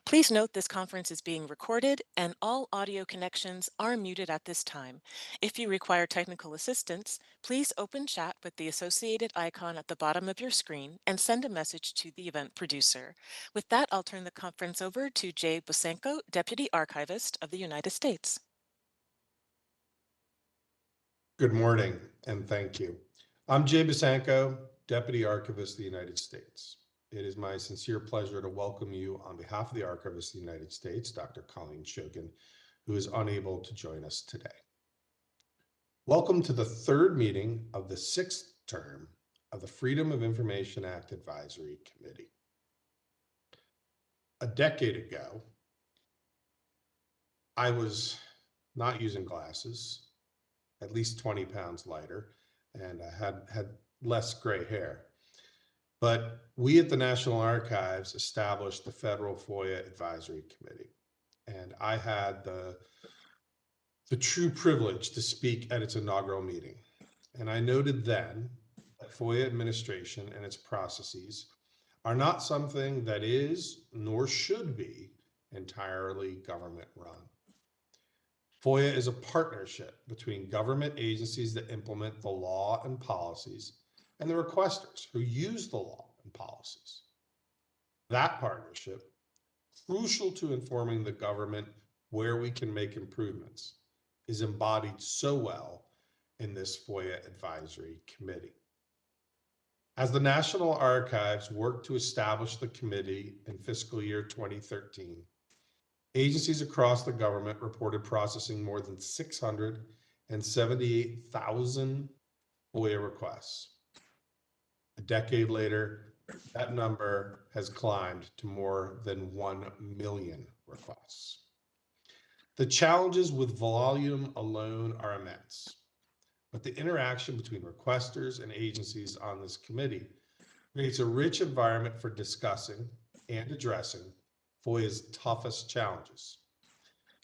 Please note this conference is being recorded and all audio connections are muted at this time. If you require technical assistance, please open chat with the associated icon at the bottom of your screen and send a message to the event producer. With that, I'll turn the conference over to Jay Bosenko, Deputy Archivist of the United States. Good morning, and thank you. I'm Jay Bosenko, Deputy Archivist of the United States. It is my sincere pleasure to welcome you on behalf of the Archivist of the United States, Dr. Colleen Shogan, who is unable to join us today. Welcome to the third meeting of the sixth term of the Freedom of Information Act Advisory Committee. A decade ago, I was not using glasses, at least 20 pounds lighter, and I had less gray hair. But we at the National Archives established the Federal FOIA Advisory Committee. And I had the true privilege to speak at its inaugural meeting. And I noted then that FOIA administration and its processes are not something that is, nor should be, entirely government run. FOIA is a partnership between government agencies that implement the law and policies and the requesters who use the law and policies. That partnership, crucial to informing the government where we can make improvements, is embodied so well in this FOIA Advisory Committee. As the National Archives worked to establish the committee in fiscal year 2013, agencies across the government reported processing more than 678,000 FOIA requests. A decade later, that number has climbed to more than 1 million requests. The challenges with volume alone are immense, but the interaction between requesters and agencies on this committee creates a rich environment for discussing and addressing FOIA's toughest challenges.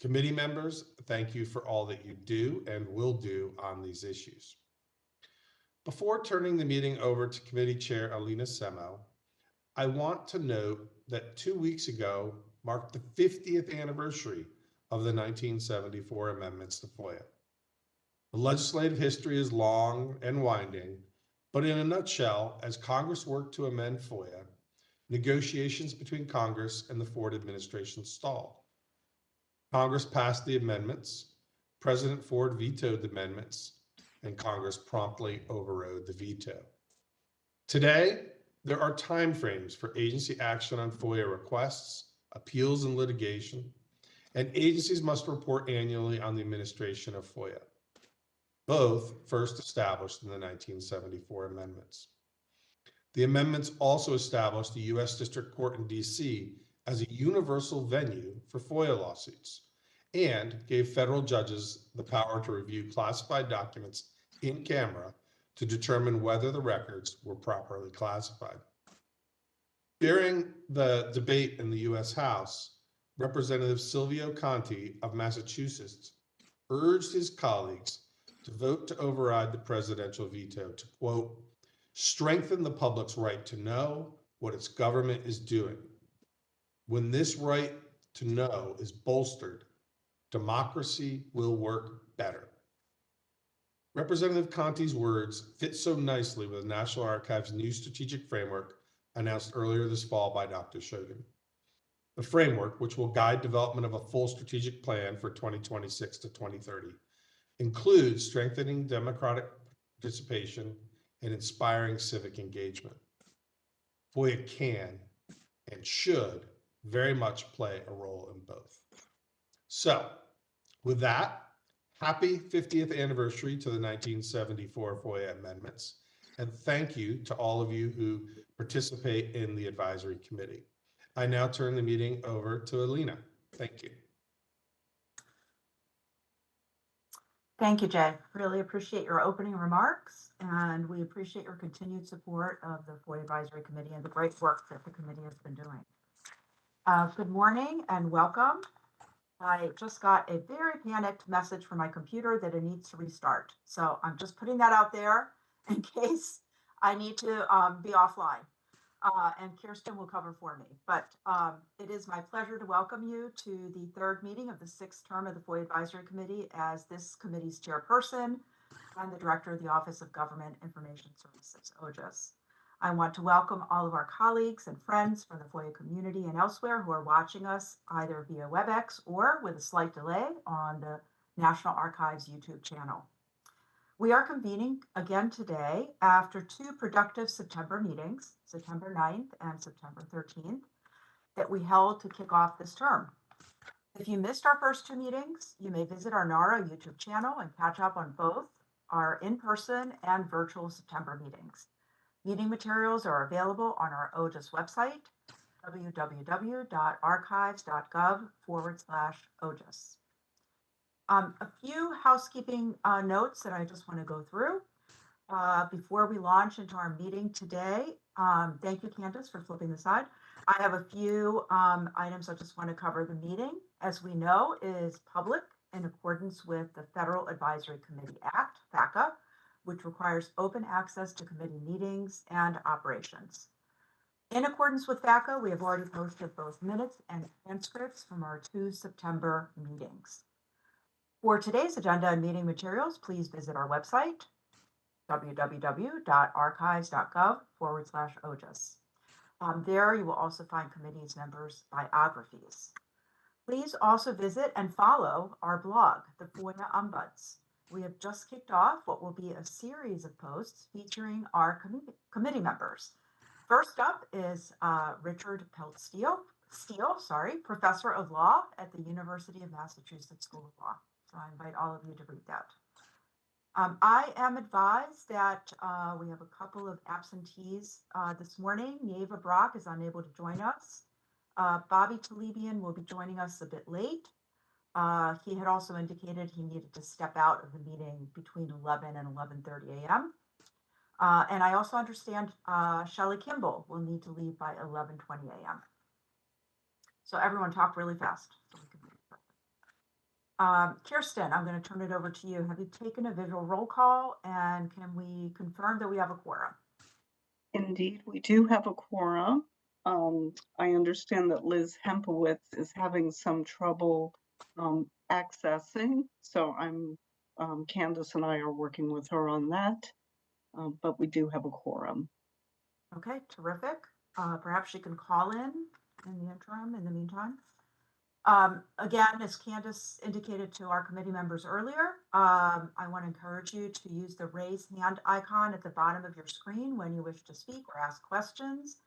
Committee members, thank you for all that you do and will do on these issues. Before turning the meeting over to Committee Chair Alina Semo, I want to note that 2 weeks ago marked the 50th anniversary of the 1974 amendments to FOIA. The legislative history is long and winding, but in a nutshell, as Congress worked to amend FOIA, negotiations between Congress and the Ford administration stalled. Congress passed the amendments, President Ford vetoed the amendments, and Congress promptly overrode the veto. Today, there are timeframes for agency action on FOIA requests, appeals, and litigation, and agencies must report annually on the administration of FOIA, both first established in the 1974 amendments. The amendments also established the U.S. District Court in D.C. as a universal venue for FOIA lawsuits and gave federal judges the power to review classified documents in camera to determine whether the records were properly classified. During the debate in the U.S. House, Representative Silvio Conti of Massachusetts urged his colleagues to vote to override the presidential veto to, quote, strengthen the public's right to know what its government is doing. When this right to know is bolstered, democracy will work better. Representative Conti's words fit so nicely with the National Archives' new strategic framework announced earlier this fall by Dr. Shogan. The framework, which will guide development of a full strategic plan for 2026 to 2030, includes strengthening democratic participation and inspiring civic engagement. FOIA can and should very much play a role in both. So, with that, happy 50th anniversary to the 1974 FOIA amendments, and thank you to all of you who participate in the advisory committee. I now turn the meeting over to Alina. Thank you. Thank you, Jay. Really appreciate your opening remarks, and we appreciate your continued support of the FOIA Advisory Committee and the great work that the committee has been doing. Good morning and welcome. I just got a very panicked message from my computer that it needs to restart. So I'm just putting that out there in case I need to be offline. and Kirsten will cover for me. But it is my pleasure to welcome you to the third meeting of the sixth term of the FOIA Advisory Committee as this committee's chairperson and the director of the Office of Government Information Services, OGIS. I want to welcome all of our colleagues and friends from the FOIA community and elsewhere who are watching us either via WebEx or with a slight delay on the National Archives YouTube channel. We are convening again today after two productive September meetings, September 9th and September 13th, that we held to kick off this term. If you missed our first two meetings, you may visit our NARA YouTube channel and catch up on both our in-person and virtual September meetings. Meeting materials are available on our OGIS website, www.archives.gov/OGIS. A few housekeeping notes that I just want to go through before we launch into our meeting today. Thank you, Candace, for flipping the slide. I have a few items I just want to cover. The meeting, as we know, is public in accordance with the Federal Advisory Committee Act, FACA, which requires open access to committee meetings and operations. In accordance with FACA, we have already posted both minutes and transcripts from our two September meetings. For today's agenda and meeting materials, please visit our website, www.archives.gov/OGIS. There you will also find committees members' biographies. Please also visit and follow our blog, the FOIA Ombuds. We have just kicked off what will be a series of posts featuring our committee members. First up is Richard Peltz-Steele, professor of law at the University of Massachusetts School of Law. So I invite all of you to read that. I am advised that we have a couple of absentees this morning. Neva Brock is unable to join us. Bobby Talibian will be joining us a bit late. He had also indicated he needed to step out of the meeting between 11 and 11:30 a.m. And I also understand Shelley Kimball will need to leave by 11:20 a.m. So everyone talk really fast. So we can Kirsten, I'm going to turn it over to you. Have you taken a visual roll call, and can we confirm that we have a quorum? Indeed, we do have a quorum. I understand that Liz Hempowitz is having some trouble accessing, so Candace and I are working with her on that, but we do have a quorum. Okay, terrific. Perhaps she can call in the interim, in the meantime. Again, as Candace indicated to our committee members earlier, I want to encourage you to use the raise hand icon at the bottom of your screen when you wish to speak or ask questions.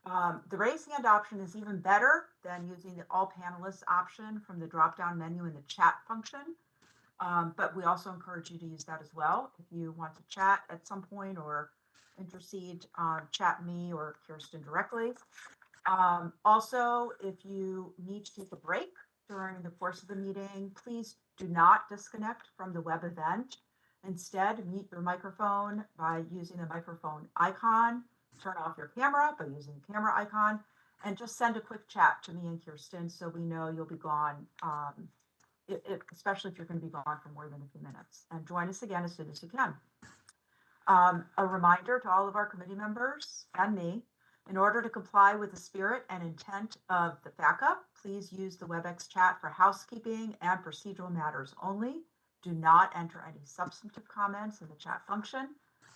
The raise hand option is even better than using the all panelists option from the drop-down menu in the chat function. But we also encourage you to use that as well. If you want to chat at some point or intercede, chat me or Kirsten directly. Also, if you need to take a break during the course of the meeting, please do not disconnect from the web event. Instead, mute your microphone by using the microphone icon, turn off your camera by using the camera icon, and just send a quick chat to me and Kirsten so we know you'll be gone, especially if you're going to be gone for more than a few minutes. And join us again as soon as you can. A reminder to all of our committee members and me, in order to comply with the spirit and intent of the FACA, please use the WebEx chat for housekeeping and procedural matters only. Do not enter any substantive comments in the chat function,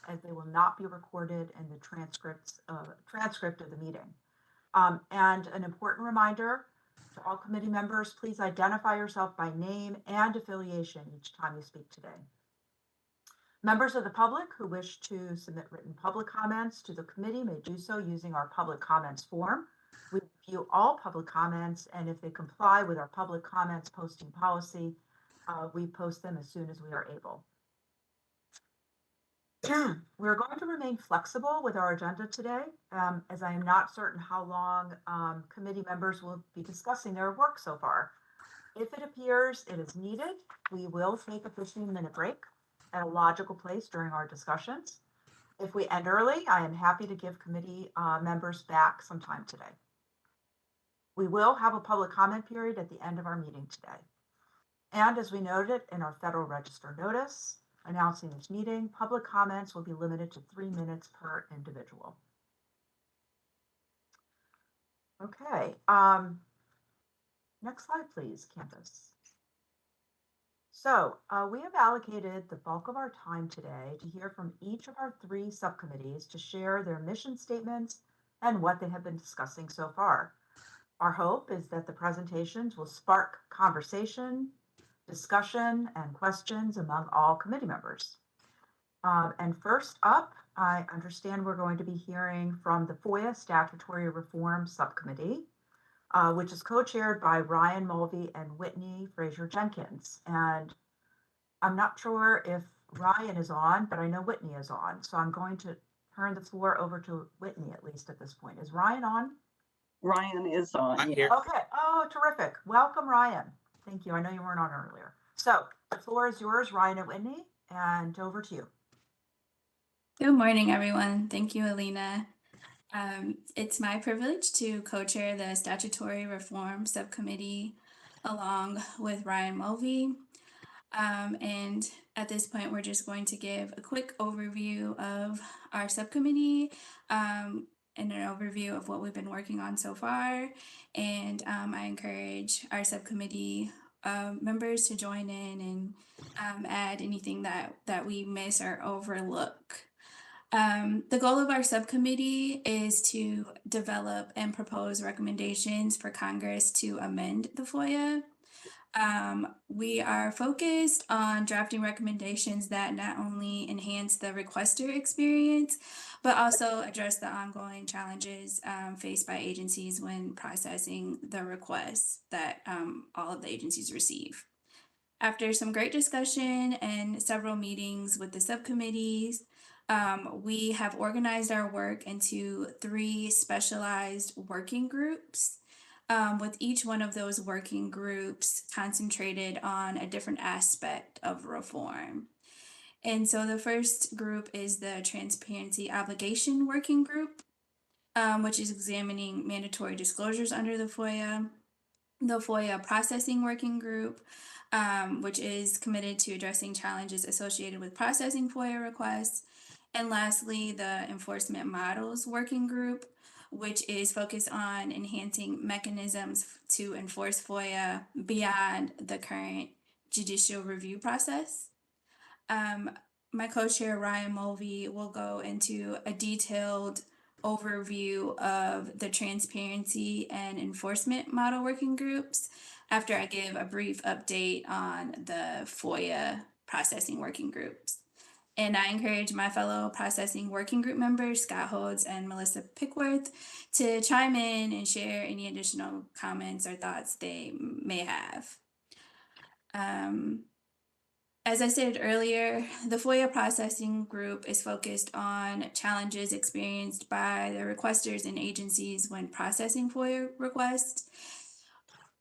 as they will not be recorded in the transcript of the meeting. And an important reminder to all committee members, please identify yourself by name and affiliation each time you speak today. Members of the public who wish to submit written public comments to the committee may do so using our public comments form. We review all public comments, and if they comply with our public comments posting policy, we post them as soon as we are able. We're going to remain flexible with our agenda today, as I am not certain how long committee members will be discussing their work so far. If it appears it is needed, we will take a 15-minute break at a logical place during our discussions. If we end early, I am happy to give committee members back some time today. We will have a public comment period at the end of our meeting today. And as we noted in our Federal Register notice announcing this meeting, public comments will be limited to 3 minutes per individual. Okay, next slide, please, Candace. So we have allocated the bulk of our time today to hear from each of our 3 subcommittees to share their mission statements and what they have been discussing so far. Our hope is that the presentations will spark conversation, discussion, and questions among all committee members. And first up, I understand we're going to be hearing from the FOIA Statutory Reform Subcommittee, which is co-chaired by Ryan Mulvey and Whitney Fraser Jenkins. And I'm not sure if Ryan is on, but I know Whitney is on. So I'm going to turn the floor over to Whitney, at least at this point. Is Ryan on? Ryan is on. I'm Yeah. here. Okay. Oh, terrific. Welcome, Ryan. Thank you. I know you weren't on earlier. So the floor is yours, Ryan and Whitney, and over to you. Good morning, everyone. Thank you, Alina. It's my privilege to co-chair the Statutory Reform Subcommittee along with Ryan Mulvey. And at this point, we're just going to give a quick overview of our subcommittee and an overview of what we've been working on so far. And I encourage our subcommittee members to join in and add anything that we miss or overlook. The goal of our subcommittee is to develop and propose recommendations for Congress to amend the FOIA. We are focused on drafting recommendations that not only enhance the requester experience, but also address the ongoing challenges faced by agencies when processing the requests that all of the agencies receive. After some great discussion and several meetings with the subcommittees, we have organized our work into 3 specialized working groups, with each one of those working groups concentrated on a different aspect of reform. And so the first group is the Transparency Obligation Working Group, which is examining mandatory disclosures under the FOIA. The FOIA Processing Working Group, which is committed to addressing challenges associated with processing FOIA requests. And lastly, the Enforcement Models Working Group, which is focused on enhancing mechanisms to enforce FOIA beyond the current judicial review process. My co-chair, Ryan Mulvey, will go into a detailed overview of the transparency and enforcement model working groups after I give a brief update on the FOIA processing working groups. And I encourage my fellow processing working group members, Scott Holds and Melissa Pickworth, to chime in and share any additional comments or thoughts they may have. As I stated earlier, the FOIA processing group is focused on challenges experienced by the requesters and agencies when processing FOIA requests.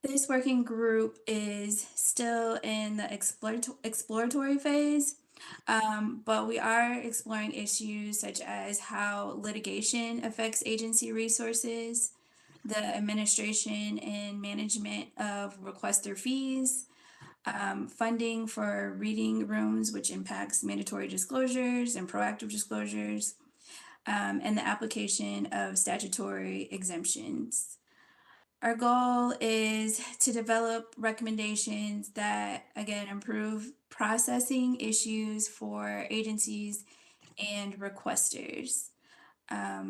This working group is still in the exploratory phase, but we are exploring issues such as how litigation affects agency resources, the administration and management of requester fees, funding for reading rooms, which impacts mandatory disclosures and proactive disclosures, and the application of statutory exemptions. Our goal is to develop recommendations that, again, improve processing issues for agencies and requesters.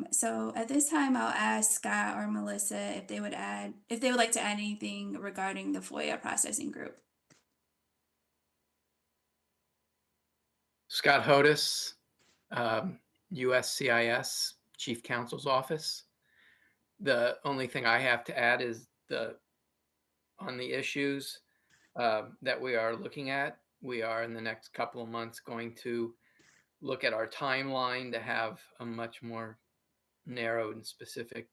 So at this time, I'll ask Scott or Melissa if they would like to add anything regarding the FOIA processing group. Scott Hodis, USCIS Chief Counsel's Office. The only thing I have to add is on the issues that we are looking at, we are in the next couple of months going to look at our timeline to have a much more narrowed and specific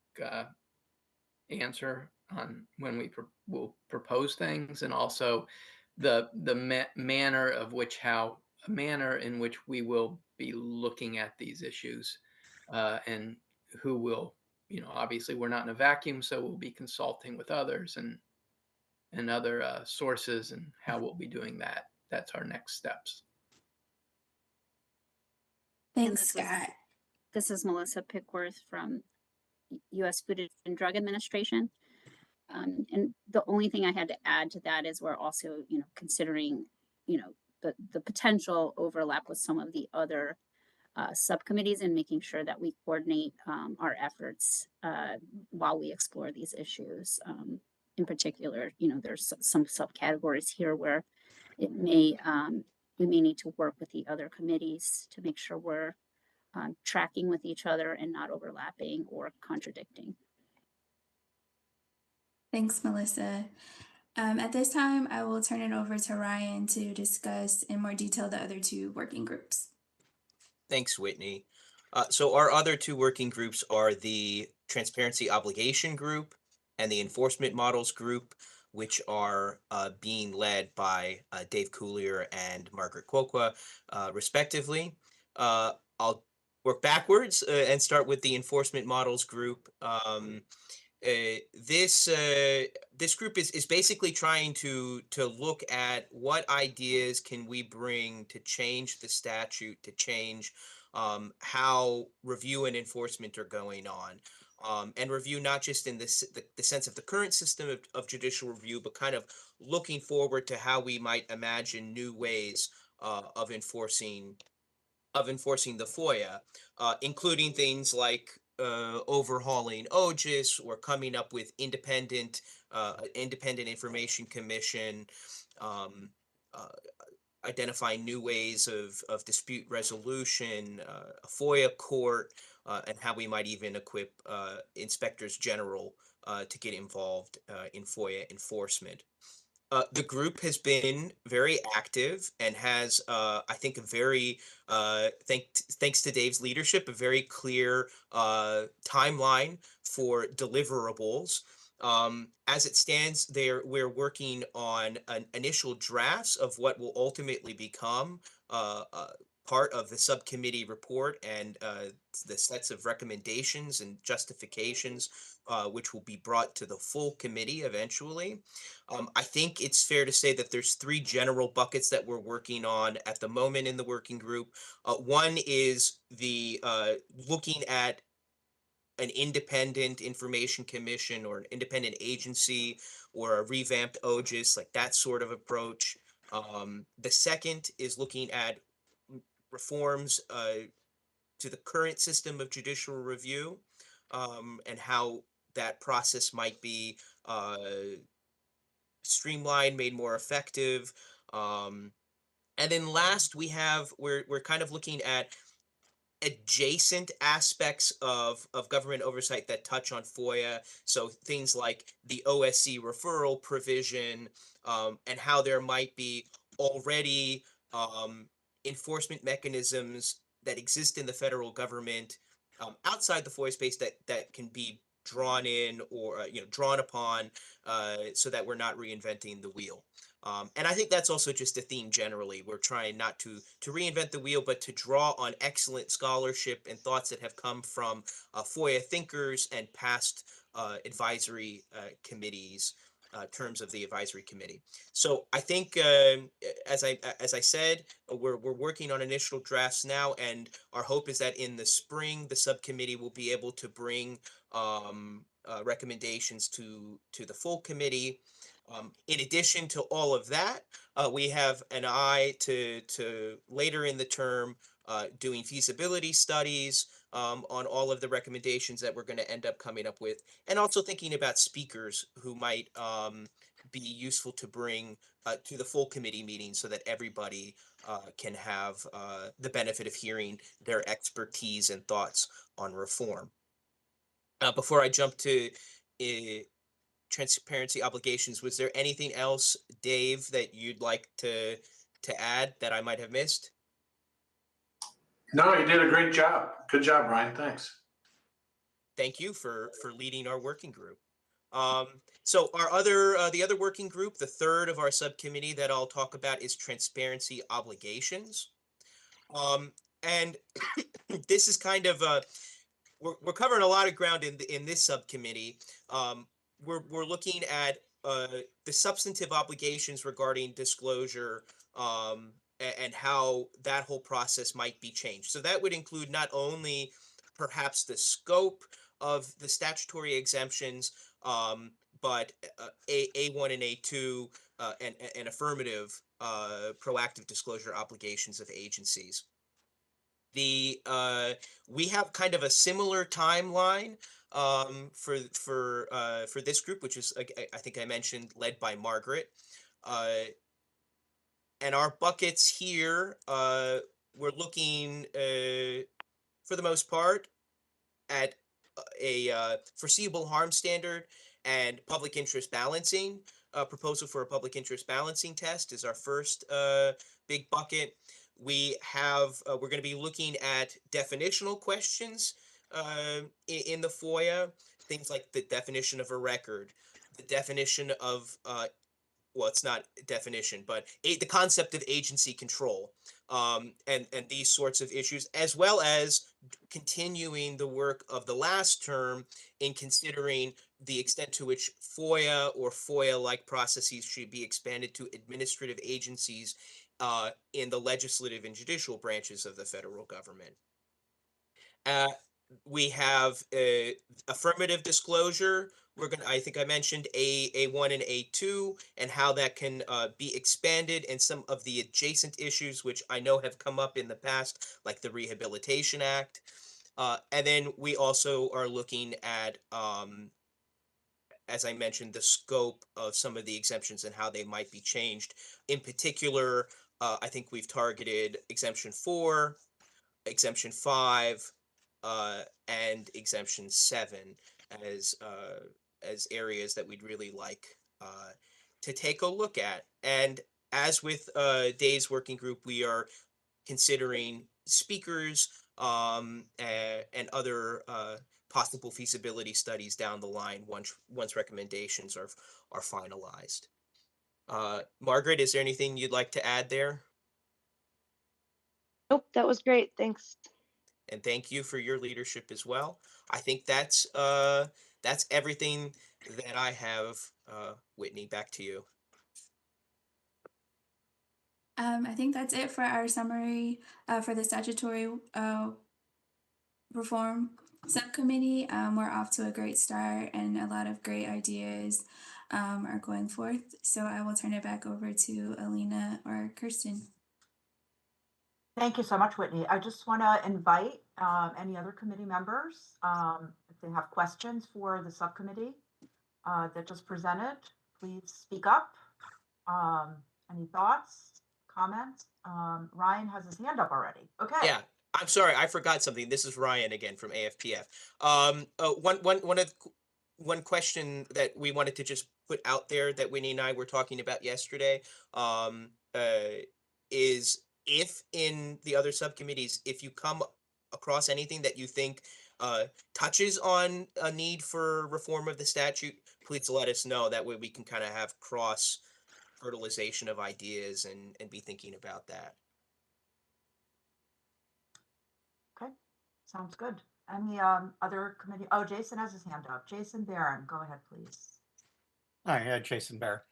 answer on when we will propose things, and also the manner in which we will be looking at these issues, and who will, obviously we're not in a vacuum, so we'll be consulting with others and other sources, and how we'll be doing that. That's our next steps. Thanks, Scott. This is Melissa Pickworth from U.S. Food and Drug Administration. And the only thing I had to add to that is we're also, considering, the potential overlap with some of the other subcommittees and making sure that we coordinate our efforts while we explore these issues. In particular, there's some subcategories here where it may we may need to work with the other committees to make sure we're tracking with each other and not overlapping or contradicting. Thanks, Melissa. At this time, I will turn it over to Ryan to discuss in more detail the other two working groups. Thanks, Whitney. So our other two working groups are the Transparency Obligation Group and the Enforcement Models Group, which are being led by Dave Coulier and Margaret Quokwa, respectively. I'll work backwards and start with the Enforcement Models Group. This group is basically trying to look at what ideas can we bring to change the statute, to change how review and enforcement are going on, and review not just in the sense of the current system of judicial review, but kind of looking forward to how we might imagine new ways of enforcing the FOIA, including things like overhauling OGIS or coming up with independent information commission, um, uh, identifying new ways of dispute resolution, a FOIA court, and how we might even equip inspectors general to get involved in FOIA enforcement. The group has been very active and has, I think, a very, thanks to Dave's leadership, a very clear timeline for deliverables. As it stands, we're working on initial drafts of what will ultimately become part of the subcommittee report and the sets of recommendations and justifications, which will be brought to the full committee eventually. I think it's fair to say that there's three general buckets that we're working on at the moment in the working group. One is the looking at an independent information commission or an independent agency or a revamped OGIS, like that sort of approach. The second is looking at reforms to the current system of judicial review, and how that process might be streamlined, made more effective. And then last, we're kind of looking at adjacent aspects of government oversight that touch on FOIA. So things like the OSC referral provision, and how there might be already enforcement mechanisms that exist in the federal government outside the FOIA space that can be drawn in or drawn upon, so that we're not reinventing the wheel. And I think that's also just a theme generally. We're trying not to reinvent the wheel, but to draw on excellent scholarship and thoughts that have come from FOIA thinkers and past advisory committees, terms of the advisory committee. So I think, as I said, we're working on initial drafts now, and our hope is that in the spring, the subcommittee will be able to bring recommendations to the full committee. In addition to all of that, we have an eye to later in the term doing feasibility studies on all of the recommendations that we're going to end up coming up with, and also thinking about speakers who might be useful to bring to the full committee meeting so that everybody can have the benefit of hearing their expertise and thoughts on reform. Before I jump to transparency obligations, was there anything else, Dave, that you'd like to add that I might have missed? No, you did a great job. Good job, Ryan. Thanks. Thank you for leading our working group. So the other working group, the third of our subcommittee that I'll talk about, is transparency obligations. And this is kind of we're covering a lot of ground in this subcommittee. We're looking at the substantive obligations regarding disclosure, and how that whole process might be changed. So that would include not only perhaps the scope of the statutory exemptions, but A1 and A2 and affirmative proactive disclosure obligations of agencies. We have kind of a similar timeline for this group, which is I think I mentioned led by Margaret. And our buckets here, we're looking for the most part at a foreseeable harm standard and public interest balancing. Proposal for a public interest balancing test is our first big bucket. We're going to be looking at definitional questions in the FOIA, things like the definition of a record, the definition of well, it's not definition, but the concept of agency control, and these sorts of issues, as well as continuing the work of the last term in considering the extent to which FOIA or FOIA-like processes should be expanded to administrative agencies in the legislative and judicial branches of the federal government. We have affirmative disclosure. I think I mentioned A1 and A2 and how that can be expanded, and some of the adjacent issues which I know have come up in the past, like the Rehabilitation Act. And then we also are looking at, as I mentioned, the scope of some of the exemptions and how they might be changed. In particular, I think we've targeted exemption 4, exemption 5, and exemption 7 as areas that we'd really like to take a look at. And as with Dave's working group, we are considering speakers and other possible feasibility studies down the line once recommendations are finalized. Margaret, is there anything you'd like to add there? Nope, that was great. Thanks. And thank you for your leadership as well. I think that's everything that I have. Whitney, back to you. I think that's it for our summary for the statutory reform subcommittee. We're off to a great start and a lot of great ideas are going forth. So I will turn it back over to Alina or Kirsten. Thank you so much, Whitney. I just want to invite any other committee members, if they have questions for the subcommittee that just presented, please speak up. Any thoughts, comments? Ryan has his hand up already. Okay. Yeah, I'm sorry, I forgot something. This is Ryan again from AFPF. One question that we wanted to just put out there that Whitney and I were talking about yesterday is, if in the other subcommittees, if you come across anything that you think touches on a need for reform of the statute, please let us know. That way we can kind of have cross fertilization of ideas and be thinking about that. Okay, sounds good. Any other committee? Oh, Jason has his hand up. Jason Barron, go ahead, please. Hi, Jason Bear.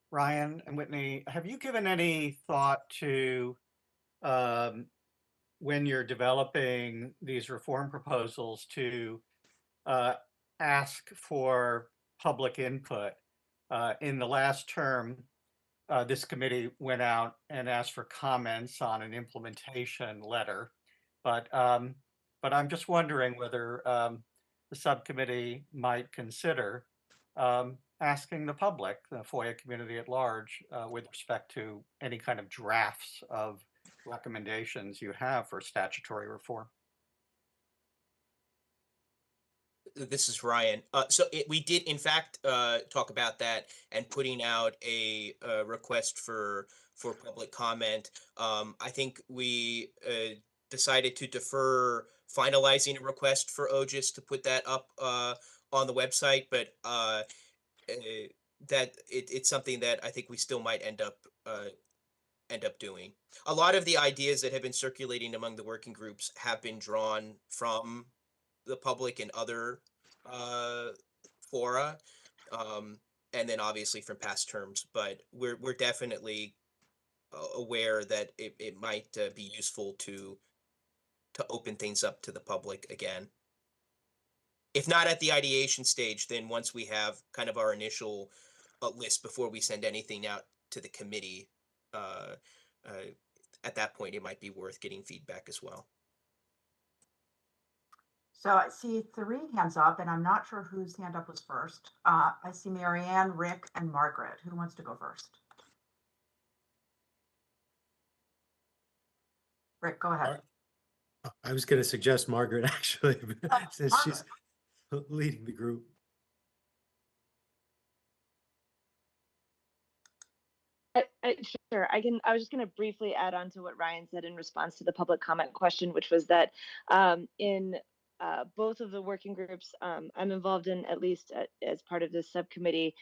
Ryan and Whitney, have you given any thought to when you're developing these reform proposals to ask for public input? In the last term, this committee went out and asked for comments on an implementation letter, but I'm just wondering whether the subcommittee might consider asking the public, the FOIA community at large, with respect to any kind of drafts of recommendations you have for statutory reform. This is Ryan. We did, in fact, talk about that and putting out a request for public comment. I think we decided to defer finalizing a request for OGIS to put that up on the website, but that it's something that I think we still might end up doing. A lot of the ideas that have been circulating among the working groups have been drawn from the public and other fora, and then obviously from past terms. But we're definitely aware that it might be useful to open things up to the public again. If not at the ideation stage, then once we have kind of our initial list before we send anything out to the committee, uh, at that point, it might be worth getting feedback as well. So I see 3 hands up, and I'm not sure whose hand up was first. I see Marianne, Rick, and Margaret. Who wants to go first? Rick, go ahead. I was going to suggest Margaret, actually, since she's Margaret. leading the group. Sure, I was just going to briefly add on to what Ryan said in response to the public comment question, which was that in both of the working groups I'm involved in, at least as part of this subcommittee,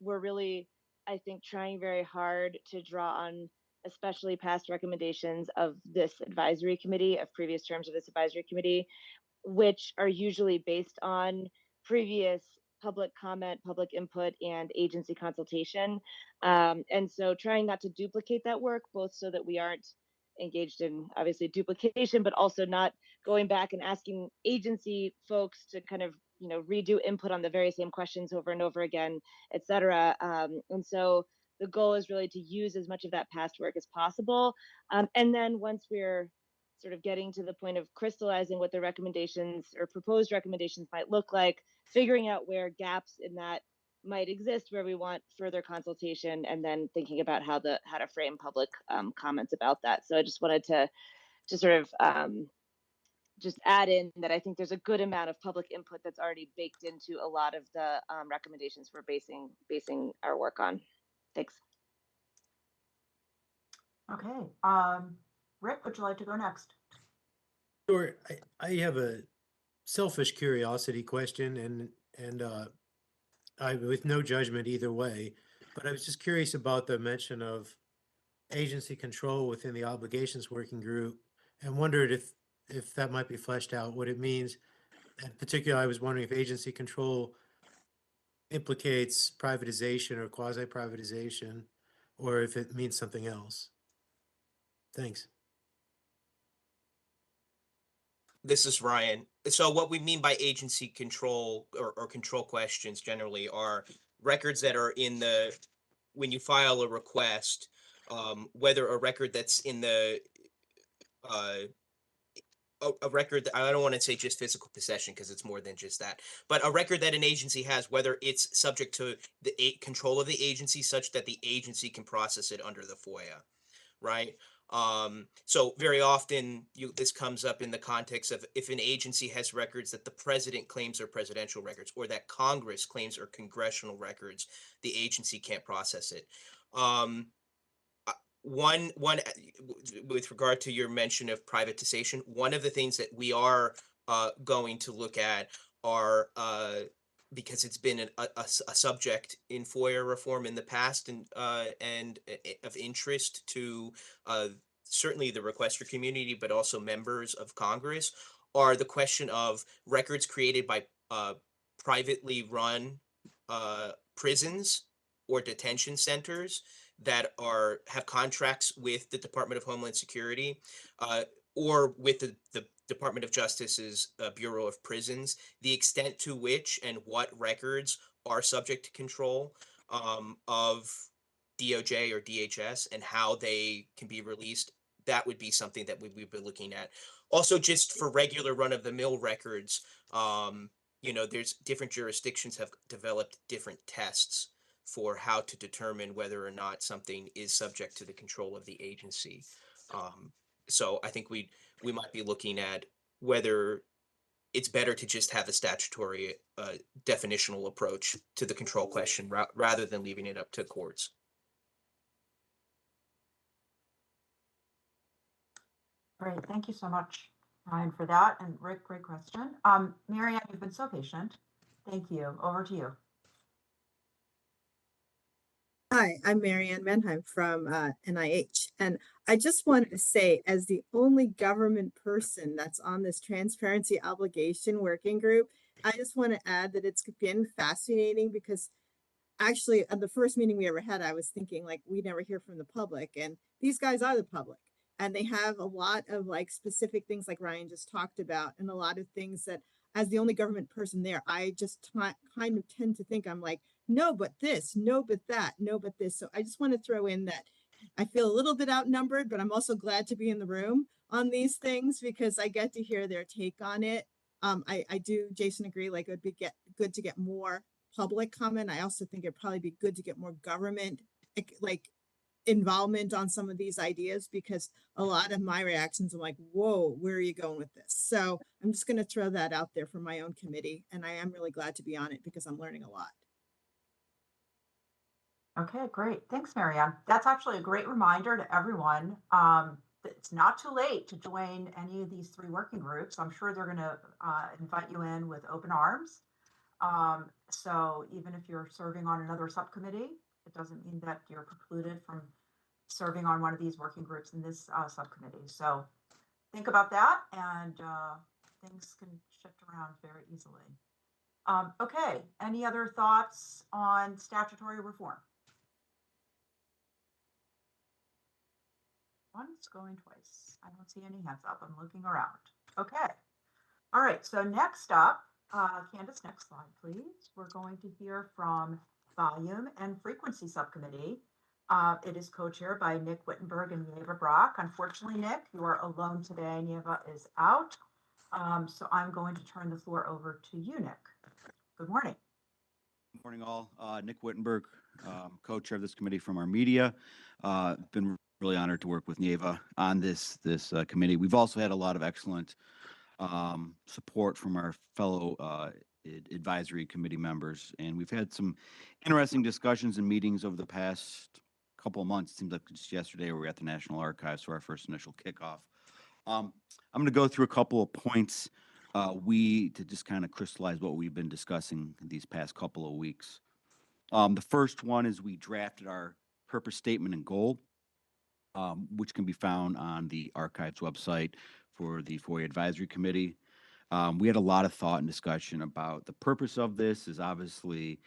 we're really, I think, trying very hard to draw on especially past recommendations of this advisory committee, of previous terms of this advisory committee, which are usually based on previous public comment, public input, and agency consultation. And so trying not to duplicate that work, both so that we aren't engaged in obviously duplication, but also not going back and asking agency folks to kind of, you know, redo input on the very same questions over and over again, et cetera. And so the goal is really to use as much of that past work as possible. And then once we're sort of getting to the point of crystallizing what the recommendations or proposed recommendations might look like, figuring out where gaps in that might exist, where we want further consultation, and then thinking about how to frame public comments about that. So I just wanted to sort of just add in that I think there's a good amount of public input that's already baked into a lot of the recommendations we're basing our work on. Thanks. Okay. Rick, would you like to go next? Sure. I have a selfish curiosity question, and I with no judgment either way, but I was just curious about the mention of agency control within the obligations working group, and wondered if that might be fleshed out, what it means. In particular, I was wondering if agency control implicates privatization or quasi-privatization, or if it means something else. Thanks. This is Ryan. So what we mean by agency control or control questions generally are records that are in the, when you file a request, whether a record that's in the, a record that, I don't want to say just physical possession because it's more than just that, but a record that an agency has, whether it's subject to the control of the agency such that the agency can process it under the FOIA, right? So very often this comes up in the context of if an agency has records that the president claims are presidential records or that Congress claims are congressional records, the agency can't process it. One with regard to your mention of privatization, one of the things that we are going to look at are because it's been a subject in FOIA reform in the past and of interest to certainly the requester community, but also members of Congress, are the question of records created by privately run prisons or detention centers that have contracts with the Department of Homeland Security or with the Department of Justice's Bureau of Prisons, the extent to which and what records are subject to control of DOJ or DHS and how they can be released. That would be something that we'd be looking at. Also, just for regular run-of-the-mill records, there's different jurisdictions have developed different tests for how to determine whether or not something is subject to the control of the agency. So I think we might be looking at whether it's better to just have a statutory definitional approach to the control question rather than leaving it up to courts. Great. Thank you so much, Ryan, for that. And Rick, great question. Marianne, you've been so patient. Thank you. Over to you. Hi, I'm Marianne Menheim from NIH. And I just wanted to say, as the only government person that's on this transparency obligation working group, I just want to add that it's been fascinating because actually at the first meeting we ever had, I was thinking like, we never hear from the public, and these guys are the public. And they have a lot of like specific things like Ryan just talked about, and a lot of things that as the only government person there, I just kind of tend to think I'm like, no, but this, no, but that, no, but this. So I just want to throw in that I feel a little bit outnumbered, but I'm also glad to be in the room on these things because I get to hear their take on it. I do, Jason, agree, like it would be good to get more public comment. I also think it'd probably be good to get more government like involvement on some of these ideas because a lot of my reactions are like, whoa, where are you going with this? So I'm just going to throw that out there for my own committee. And I am really glad to be on it because I'm learning a lot. Okay, great. Thanks, Marianne. That's actually a great reminder to everyone. It's not too late to join any of these 3 working groups. I'm sure they're going to invite you in with open arms. So even if you're serving on another subcommittee, it doesn't mean that you're precluded from serving on one of these working groups in this subcommittee. So think about that, and things can shift around very easily. Okay, any other thoughts on statutory reform? Once, going twice. I don't see any hands up. I'm looking around. Okay. All right. So next up, Candace, next slide, please. We're going to hear from Volume and Frequency Subcommittee. It is co-chaired by Nick Wittenberg and Neva Brock. Unfortunately, Nick, you are alone today. Neva is out. So I'm going to turn the floor over to you, Nick. Good morning. Good morning, all. Nick Wittenberg, co-chair of this committee from our media. Been really honored to work with Neva on this committee. We've also had a lot of excellent support from our fellow advisory committee members, and we've had some interesting discussions and meetings over the past couple of months. It seems like just yesterday we were at the National Archives for our first initial kickoff. I'm going to go through a couple of points to just kind of crystallize what we've been discussing these past couple of weeks. The first one is we drafted our purpose statement and goal, which can be found on the Archives website for the FOIA Advisory Committee. We had a lot of thought and discussion about the purpose of this is obviously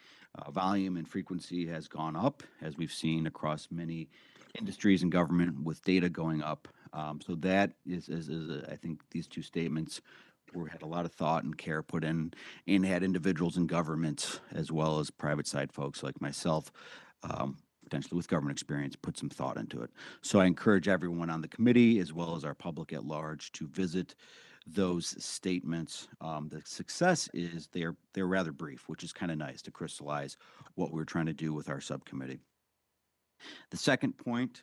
volume and frequency has gone up, as we've seen across many industries and government with data going up. So that is I think these 2 statements had a lot of thought and care put in and had individuals in government as well as private side folks like myself, potentially with government experience, put some thought into it. So I encourage everyone on the committee as well as our public at large to visit those statements. The success is they're rather brief, which is kind of nice to crystallize what we're trying to do with our subcommittee. The second point,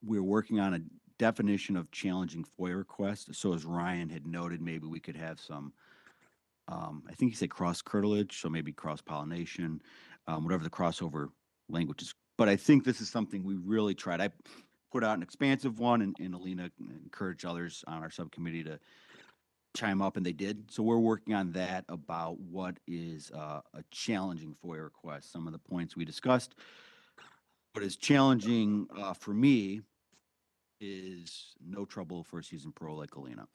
we're working on a definition of challenging FOIA requests. So as Ryan had noted, maybe we could have some, I think he said cross curtilage, so maybe cross pollination, whatever the crossover language is. But I think this is something we really tried. I put out an expansive one, and Alina encouraged others on our subcommittee to chime up, and they did. So we're working on that about what is a challenging FOIA request. Some of the points we discussed. What is challenging for me is no trouble for a seasoned pro like Alina,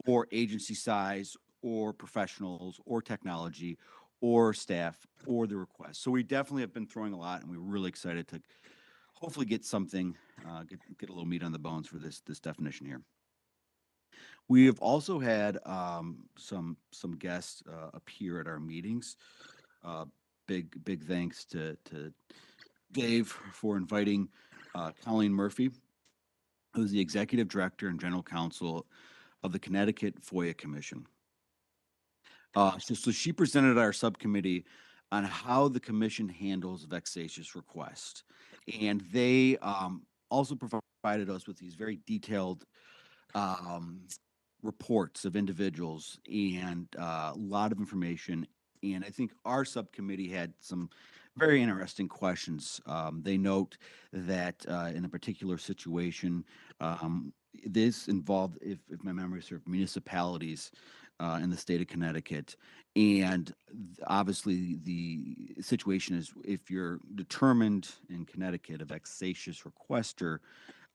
or agency size, or professionals, or technology, or staff, or the request. So we definitely have been throwing a lot, and we're really excited to hopefully get something, get a little meat on the bones for this definition here. We have also had some guests appear at our meetings. Big thanks to Dave for inviting Colleen Murphy, who's the executive director and general counsel of the Connecticut FOIA Commission. So she presented at our subcommittee on how the commission handles vexatious requests. And they also provided us with these very detailed reports of individuals and a lot of information. And I think our subcommittee had some very interesting questions. They note that in a particular situation, this involved, if my memory serves, municipalities in the state of Connecticut. And obviously the situation is if you're determined in Connecticut a vexatious requester,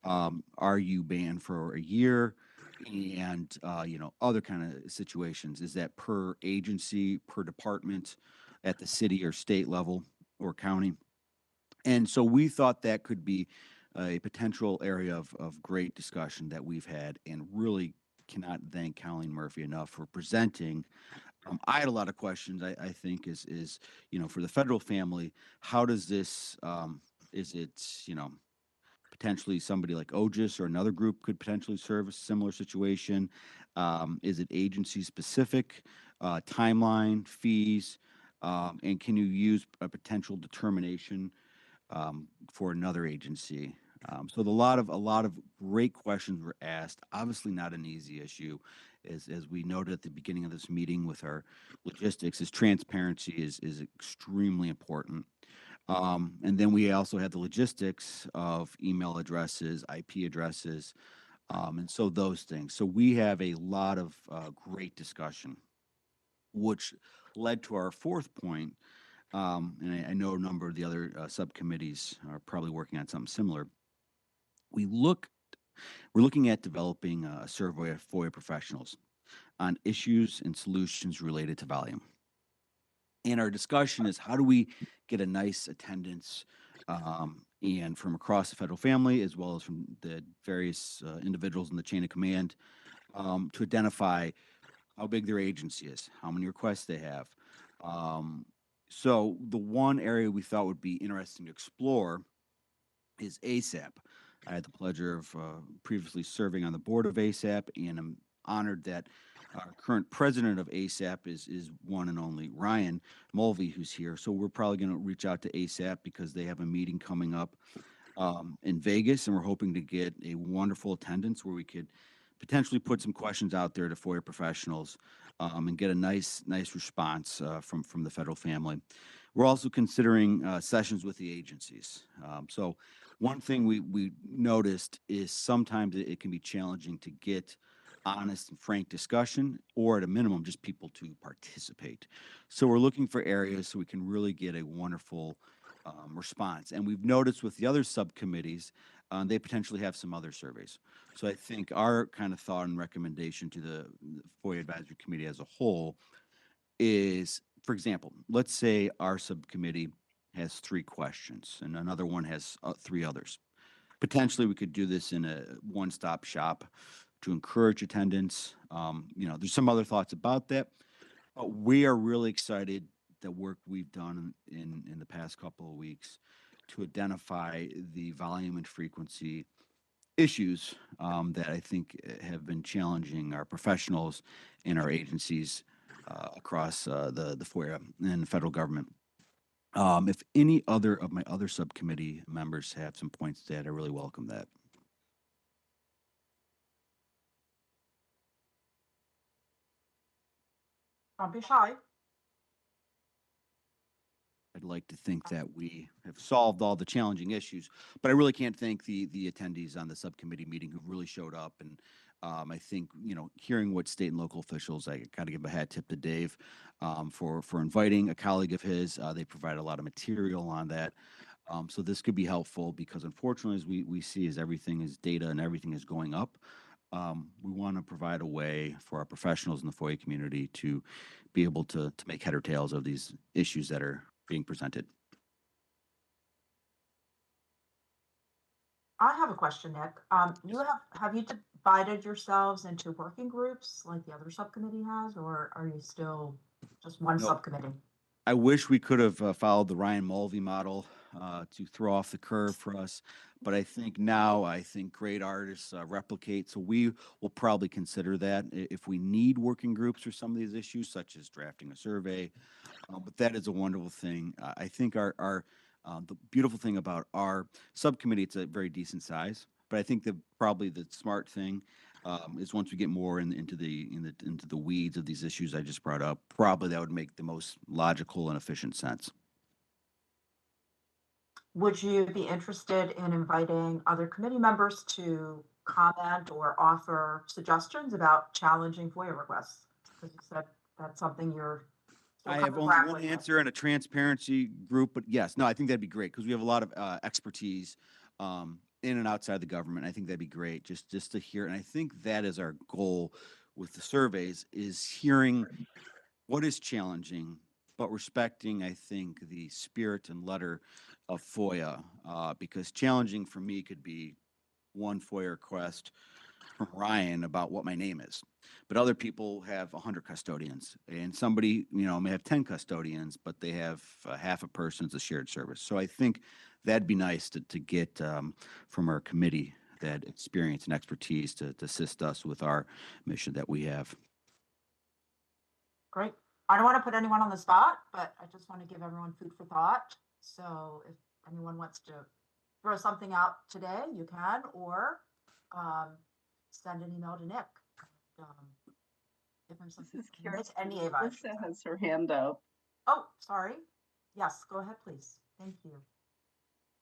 are you banned for a year? And, other kind of situations. Is that per agency, per department at the city or state level or county? And so we thought that could be a potential area of great discussion that we've had and really cannot thank Colleen Murphy enough for presenting. I had a lot of questions. I think is for the federal family, how does this is it potentially somebody like OGIS or another group could potentially serve a similar situation? Is it agency specific, timeline, fees, and can you use a potential determination for another agency? So a lot of great questions were asked. Obviously, not an easy issue, as we noted at the beginning of this meeting with our logistics. Is transparency is extremely important. And then we also had the logistics of email addresses, IP addresses, and so those things. So we have a lot of great discussion, which led to our fourth point. And I know a number of the other subcommittees are probably working on something similar. We're looking at developing a survey of FOIA professionals on issues and solutions related to volume. And our discussion is how do we get a nice attendance and from across the federal family, as well as from the various individuals in the chain of command, to identify how big their agency is, how many requests they have. So the one area we thought would be interesting to explore is ASAP. I had the pleasure of previously serving on the board of ASAP, and I'm honored that our current president of ASAP is one and only Ryan Mulvey, who's here. So we're probably going to reach out to ASAP because they have a meeting coming up in Vegas, and we're hoping to get a wonderful attendance where we could potentially put some questions out there to FOIA professionals and get a nice response from the federal family. We're also considering sessions with the agencies. So one thing we noticed is sometimes it can be challenging to get honest and frank discussion, or at a minimum, just people to participate. So we're looking for areas so we can really get a wonderful response. And we've noticed with the other subcommittees, they potentially have some other surveys. So I think our kind of thought and recommendation to the FOIA Advisory Committee as a whole is, for example, let's say our subcommittee has 3 questions and another one has 3 others. Potentially, we could do this in a one-stop shop to encourage attendance. There's some other thoughts about that, but we are really excited the work we've done in the past couple of weeks to identify the volume and frequency issues that I think have been challenging our professionals and our agencies across the FOIA and the federal government. If any other of my other subcommittee members have some points to add, I really welcome that. Don't be shy. I'd like to think that we have solved all the challenging issues, but I really can't thank the attendees on the subcommittee meeting who really showed up. And I think, hearing what state and local officials, I got to give a hat tip to Dave for inviting a colleague of his. They provide a lot of material on that. So this could be helpful because unfortunately, as we see, as everything is data and everything is going up, we want to provide a way for our professionals in the FOIA community to be able to make head or tails of these issues that are being presented. I have a question, Nick. Have you divided yourselves into working groups like the other subcommittee has, or are you still just one No. subcommittee? I wish we could have followed the Ryan Mulvey model to throw off the curve for us, but I think great artists replicate. So we will probably consider that if we need working groups for some of these issues, such as drafting a survey. But that is a wonderful thing. I think the beautiful thing about our subcommittee, it's a very decent size. But I think probably the smart thing is once we get more into the weeds of these issues I just brought up, probably that would make the most logical and efficient sense. Would you be interested in inviting other committee members to comment or offer suggestions about challenging FOIA requests? Because you said that's something you're still I have coming only back one with. answer and a transparency group, but yes, no, I think that'd be great because we have a lot of expertise in and outside the government. I think that'd be great just to hear. And I think that is our goal with the surveys, is hearing what is challenging, but respecting, I think, the spirit and letter of FOIA, because challenging for me could be one FOIA request from Ryan about what my name is. But other people have 100 custodians, and somebody, may have 10 custodians, but they have half a person as a shared service. So I think that'd be nice to get from our committee that experience and expertise to assist us with our mission that we have. Great. I don't want to put anyone on the spot, but I just want to give everyone food for thought. So if anyone wants to throw something out today, you can, or send an email to Nick. Give him some. This is Nick Kirsten. and Eva. Melissa has her hand up. Oh, sorry. Yes, go ahead, please. Thank you.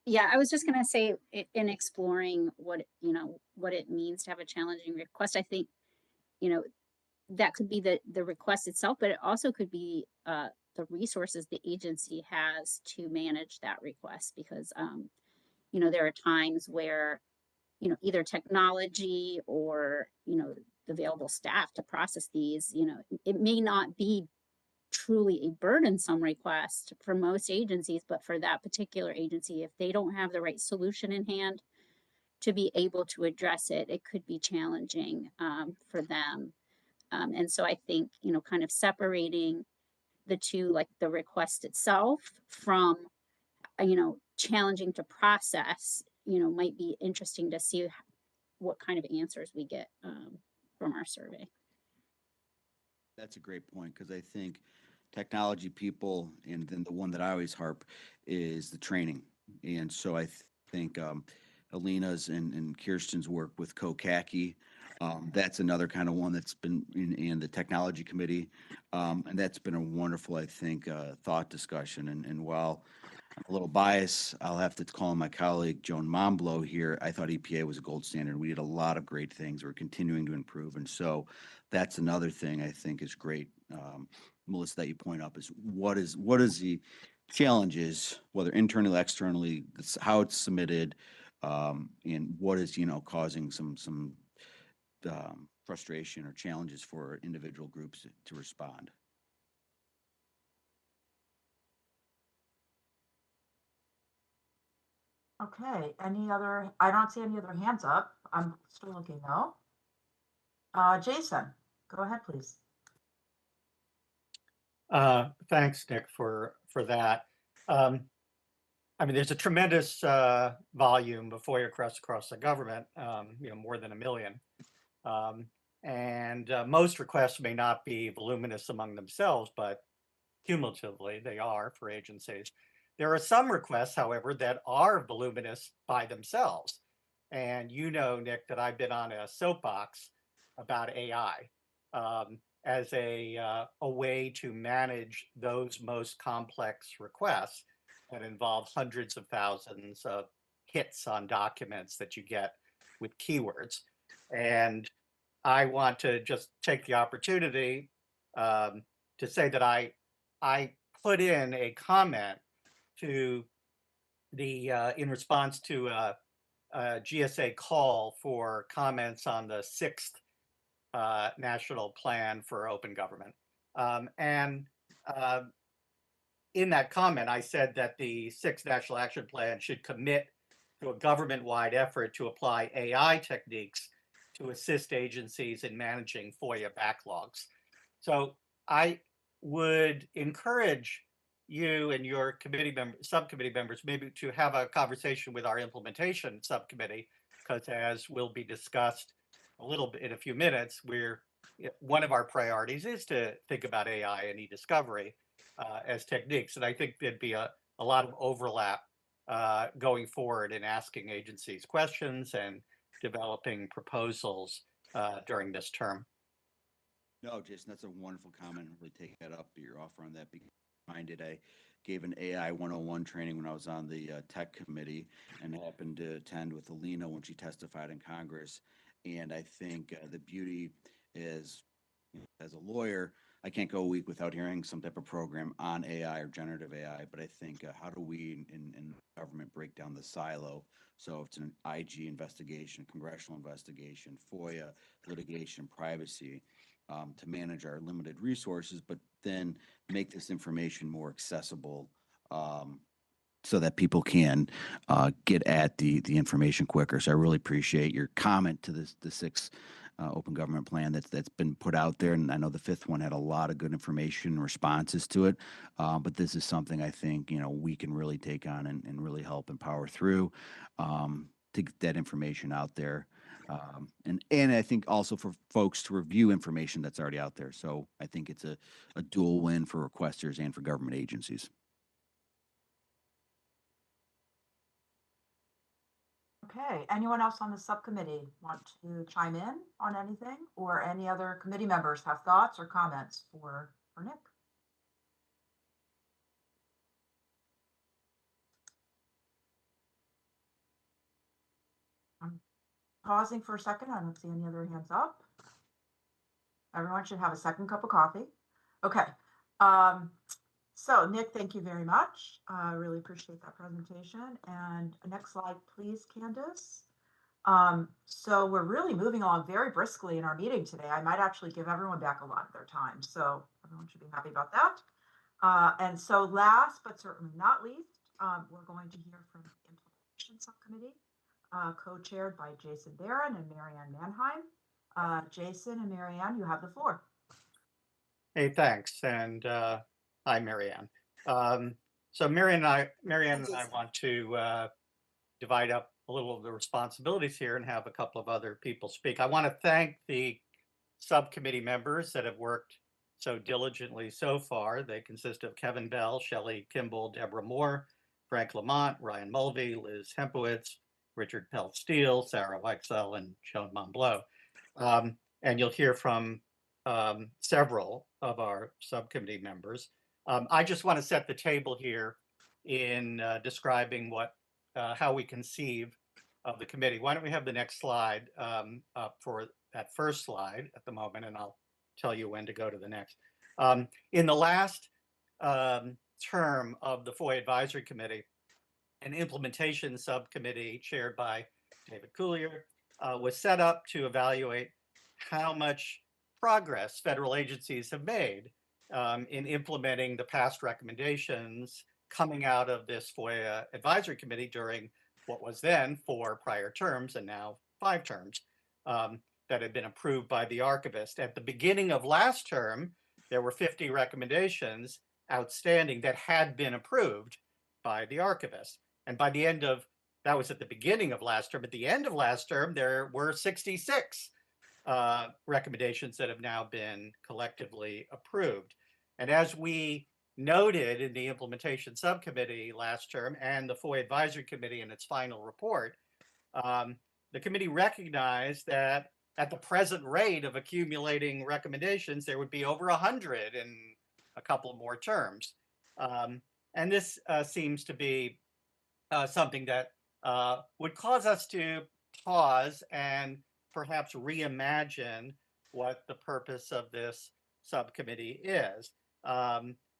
Yeah, I was just going to say in exploring what it means to have a challenging request, I think, that could be the request itself, but it also could be the resources the agency has to manage that request, because there are times where either technology or the available staff to process these, it may not be truly a burdensome request for most agencies, but for that particular agency, if they don't have the right solution in hand to be able to address it, it could be challenging for them. And so I think, kind of separating the two, like the request itself from, challenging to process, might be interesting to see what kind of answers we get from our survey. That's a great point, because I think technology people, and then the one that I always harp is the training. And so I think Alina's and Kirsten's work with COCACI, that's another kind of one that's been in the technology committee. And that's been a wonderful, I think, thought discussion. And while I'm a little biased, I'll have to call on my colleague Joan Momblo here. I thought EPA was a gold standard. We did a lot of great things. We're continuing to improve. And so that's another thing I think is great, Melissa, that you point up, is what is the challenges, whether internally, externally, how it's submitted, and what is, causing some frustration or challenges for individual groups to respond. Okay, I don't see any other hands up. I'm still looking though. Jason, go ahead, please. Thanks, Nick, for that. There's a tremendous volume of FOIA requests across the government, more than 1 million. And most requests may not be voluminous among themselves, but cumulatively they are for agencies. There are some requests, however, that are voluminous by themselves. And Nick, that I've been on a soapbox about AI as a way to manage those most complex requests that involve hundreds of thousands of hits on documents that you get with keywords. And I want to just take the opportunity to say that I put in a comment to the in response to a GSA call for comments on the 6th National Plan for Open Government. In that comment, I said that the 6th National Action Plan should commit to a government-wide effort to apply AI techniques to assist agencies in managing FOIA backlogs. So I would encourage you and your subcommittee members maybe to have a conversation with our implementation subcommittee, because as will be discussed a little bit in a few minutes, one of our priorities is to think about AI and e-discovery as techniques. And I think there'd be a lot of overlap going forward in asking agencies questions and developing proposals during this term. No, Jason, that's a wonderful comment. Really take that up, your offer on that. Because I gave an AI 101 training when I was on the tech committee, and happened to attend with Alina when she testified in Congress. And I think the beauty is, as a lawyer, I can't go a week without hearing some type of program on AI or generative AI. But I think how do we in government break down the silo? So if it's an IG investigation, congressional investigation, FOIA, litigation, privacy, to manage our limited resources, but then make this information more accessible so that people can get at the information quicker. So I really appreciate your comment to the sixth open government plan that's been put out there, and I know the fifth one had a lot of good information and responses to it. But this is something I think we can really take on and really help and power through to get that information out there. And I think also for folks to review information that's already out there. So I think it's a dual win for requesters and for government agencies. Okay, anyone else on the subcommittee want to chime in on anything, or any other committee members have thoughts or comments for Nick? I'm pausing for a second. I don't see any other hands up. Everyone should have a second cup of coffee. Okay. So Nick, thank you very much. I really appreciate that presentation. And next slide, please, Candace. So we're really moving along very briskly in our meeting today. I might actually give everyone back a lot of their time. So everyone should be happy about that. And so last but certainly not least, we're going to hear from the Implementation Subcommittee, co-chaired by Jason Barron and Marianne Mannheim. Jason and Marianne, you have the floor. Hey, thanks. And hi, Marianne. So Marianne and I want to divide up a little of the responsibilities here and have a couple of other people speak. I want to thank the subcommittee members that have worked so diligently so far. They consist of Kevin Bell, Shelley Kimball, Deborah Moore, Frank Lamont, Ryan Mulvey, Liz Hempowitz, Richard Pelt-Steele, Sarah Weixel, and Joan Monblow. And you'll hear from several of our subcommittee members. I just want to set the table here in describing how we conceive of the committee. Why don't we have the next slide up for that first slide at the moment, and I'll tell you when to go to the next. In the last term of the FOIA Advisory Committee, an implementation subcommittee chaired by David Coulier was set up to evaluate how much progress federal agencies have made in implementing the past recommendations coming out of this FOIA Advisory Committee during what was then 4 prior terms and now 5 terms that had been approved by the archivist. At the beginning of last term, there were 50 recommendations outstanding that had been approved by the archivist. And by the end of, that was at the beginning of last term, at the end of last term, there were 66 recommendations that have now been collectively approved. And as we noted in the implementation subcommittee last term and the FOIA Advisory Committee in its final report, the committee recognized that at the present rate of accumulating recommendations, there would be over 100 in a couple more terms. And this seems to be something that would cause us to pause and perhaps reimagine what the purpose of this subcommittee is.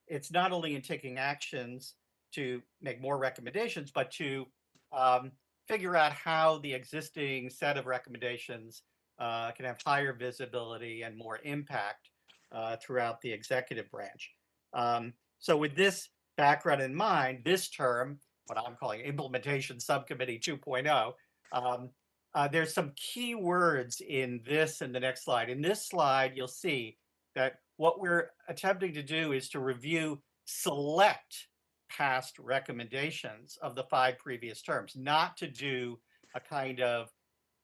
It's not only in taking actions to make more recommendations, but to figure out how the existing set of recommendations can have higher visibility and more impact throughout the executive branch. So with this background in mind, this term, what I'm calling Implementation Subcommittee 2.0, there's some key words in this and the next slide. In this slide, you'll see that what we're attempting to do is to review select past recommendations of the 5 previous terms, not to do a kind of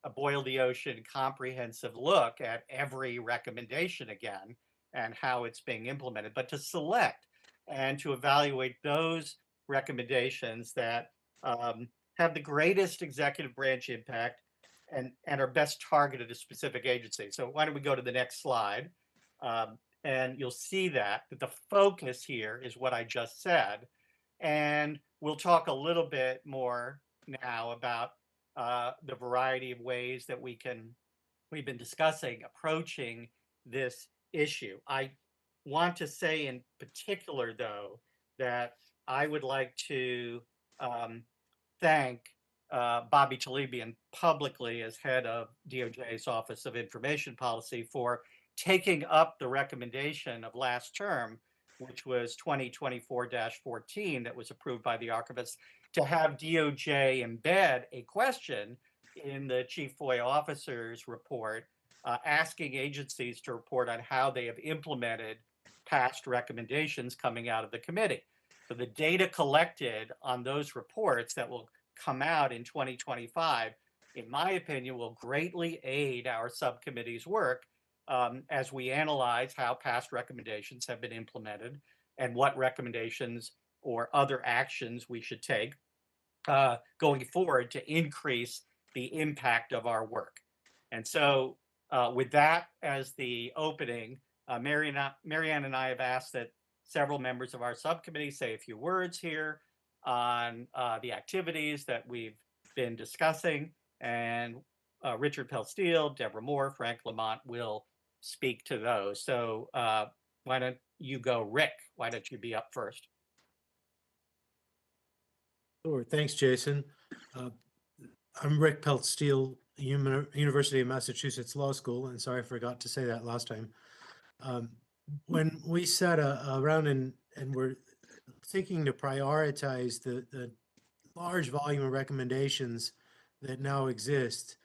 a boil the ocean comprehensive look at every recommendation again and how it's being implemented, but to select and to evaluate those recommendations that have the greatest executive branch impact and are best targeted to specific agencies. So why don't we go to the next slide? And you'll see that the focus here is what I just said. And we'll talk a little bit more now about the variety of ways that we've been discussing approaching this issue. I want to say in particular, though, that I would like to thank Bobby Talibian publicly as head of DOJ's Office of Information Policy for taking up the recommendation of last term which was 2024-14 that was approved by the archivist, to have DOJ embed a question in the chief FOIA officer's report, asking agencies to report on how they have implemented past recommendations coming out of the committee. So the data collected on those reports that will come out in 2025, in my opinion, will greatly aid our subcommittee's work as we analyze how past recommendations have been implemented and what recommendations or other actions we should take going forward to increase the impact of our work. And so with that as the opening, Marianne and I have asked that several members of our subcommittee say a few words here on the activities that we've been discussing. And Richard Pell-Steele, Deborah Moore, Frank Lamont will speak to those. So why don't you go, Rick? Why don't you be up first? Sure. Thanks, Jason. I'm Rick Pelt-Steele, University of Massachusetts Law School, and sorry I forgot to say that last time. When we sat around and we're thinking to prioritize the large volume of recommendations that now exist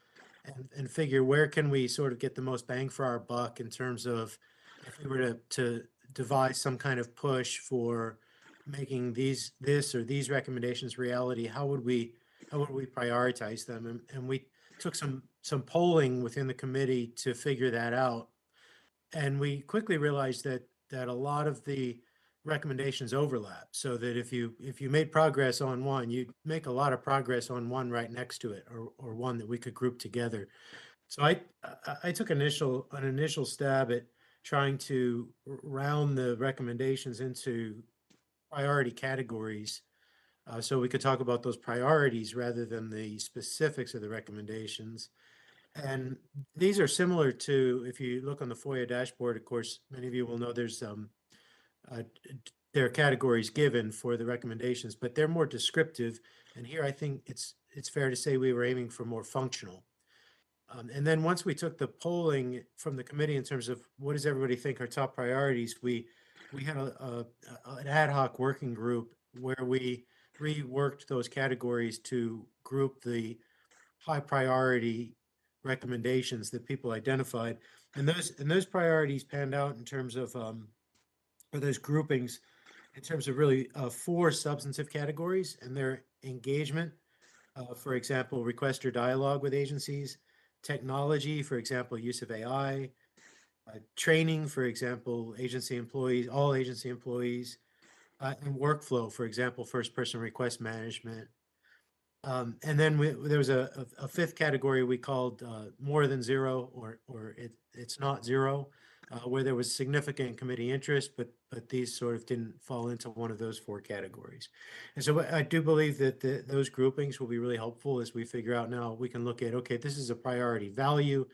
and figure where can we sort of get the most bang for our buck in terms of if we were to devise some kind of push for making this or these recommendations reality, how would we prioritize them? And we took some polling within the committee to figure that out. And we quickly realized that a lot of the recommendations overlap, so that if you made progress on one, you'd make a lot of progress on one right next to it, or one that we could group together. So I took an initial stab at trying to round the recommendations into priority categories, so we could talk about those priorities rather than the specifics of the recommendations. And these are similar to, if you look on the FOIA dashboard, of course, many of you will know there are categories given for the recommendations, but they're more descriptive. And here I think it's fair to say we were aiming for more functional. And then once we took the polling from the committee in terms of what does everybody think are top priorities, we had an ad hoc working group where we reworked those categories to group the high priority recommendations that people identified. And those priorities panned out in terms of, or those groupings in terms of really 4 substantive categories and their engagement. For example, request or dialogue with agencies, technology, for example, use of AI, training, for example, agency employees, all agency employees, and workflow, for example, first person request management. And then there was a 5th category we called more than zero, or it's not zero, where there was significant committee interest, but these sort of didn't fall into one of those 4 categories. And so I do believe that those groupings will be really helpful as we figure out now we can look at, okay, this is a priority value.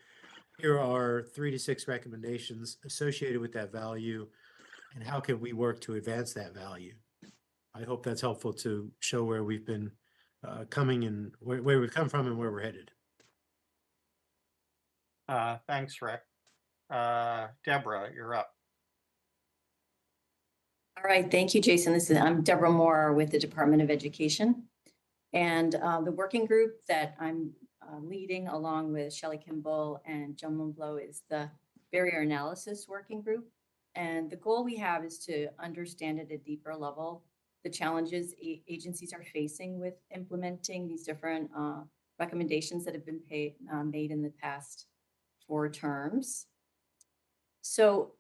Here are 3 to 6 recommendations associated with that value, and how can we work to advance that value? I hope that's helpful to show where we've been coming and where we've come from and where we're headed. Thanks, Rick. Deborah, you're up. All right, thank you, Jason. I'm Deborah Moore with the Department of Education. And the working group that I'm leading along with Shelley Kimball and Joan Momblow is the Barrier Analysis Working Group. And the goal we have is to understand at a deeper level the challenges agencies are facing with implementing these different recommendations that have been made in the past 4 terms. So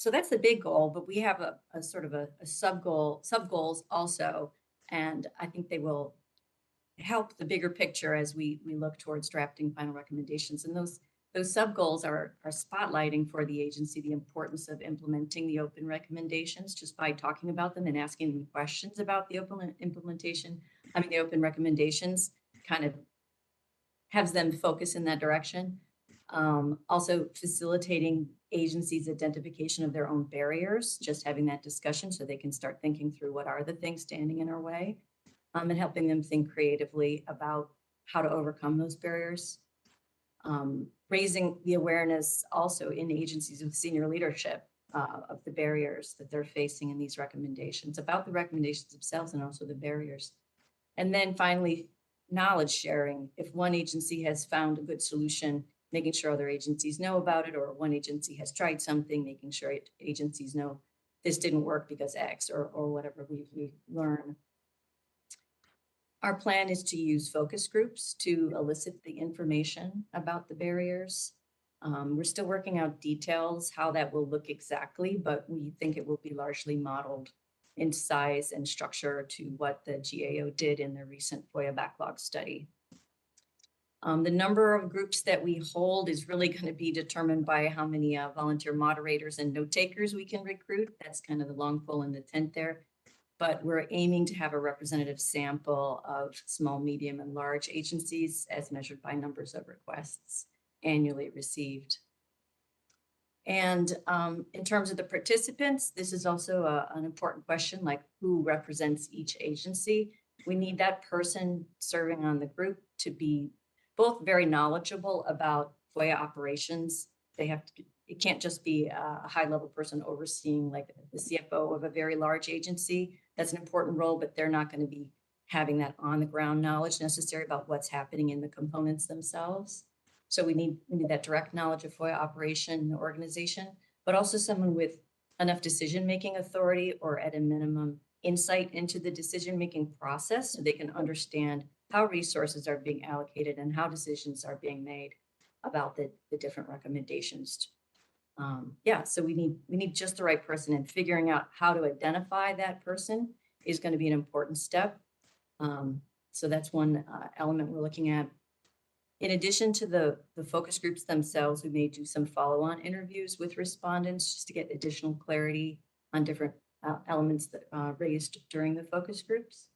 that's the big goal, but we have a sort of a sub goals also, and I think they will help the bigger picture as we look towards drafting final recommendations. And those sub goals are spotlighting for the agency the importance of implementing the open recommendations just by talking about them and asking them questions about the open implementation. I mean, the open recommendations kind of has them focus in that direction. Also facilitating agencies' identification of their own barriers, just having that discussion so they can start thinking through what are the things standing in our way, and helping them think creatively about how to overcome those barriers. Raising the awareness also in agencies with senior leadership of the barriers that they're facing in these recommendations, about the recommendations themselves and also the barriers. And then finally, knowledge sharing. If one agency has found a good solution, making sure other agencies know about it, or one agency has tried something, making sure agencies know this didn't work because X or whatever we learn. Our plan is to use focus groups to elicit the information about the barriers. We're still working out details, how that will look exactly, but we think it will be largely modeled in size and structure to what the GAO did in their recent FOIA backlog study. The number of groups that we hold is really going to be determined by how many volunteer moderators and note takers we can recruit. That's kind of the long pole in the tent there. But we're aiming to have a representative sample of small, medium, and large agencies as measured by numbers of requests annually received. And in terms of the participants, this is also an important question, like who represents each agency. We need that person serving on the group to be both very knowledgeable about FOIA operations. It can't just be a high-level person overseeing like the CFO of a very large agency. That's an important role, but they're not going to be having that on-the-ground knowledge necessary about what's happening in the components themselves. So we need that direct knowledge of FOIA operation and organization, but also someone with enough decision-making authority, or at a minimum, insight into the decision-making process so they can understand how resources are being allocated and how decisions are being made about the different recommendations. So we need just the right person, and figuring out how to identify that person is going to be an important step. So that's one element we're looking at. In addition to the focus groups themselves, we may do some follow-on interviews with respondents just to get additional clarity on different elements that raised during the focus groups.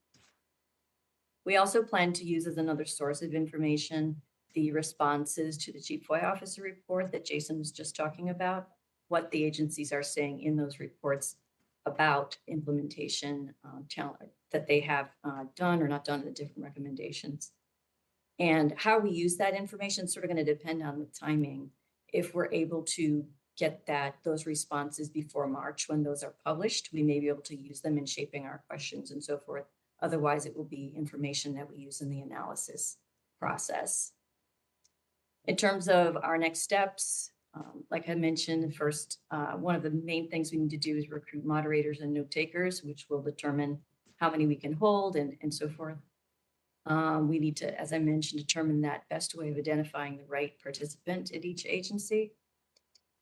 We also plan to use as another source of information the responses to the Chief FOIA Officer report that Jason was just talking about, what the agencies are saying in those reports about implementation that they have done or not done, the different recommendations. And how we use that information is sort of going to depend on the timing. If we're able to get those responses before March when those are published, we may be able to use them in shaping our questions and so forth. Otherwise, it will be information that we use in the analysis process. In terms of our next steps, like I mentioned, first, one of the main things we need to do is recruit moderators and note takers, which will determine how many we can hold and so forth. We need to, as I mentioned, determine that best way of identifying the right participant at each agency.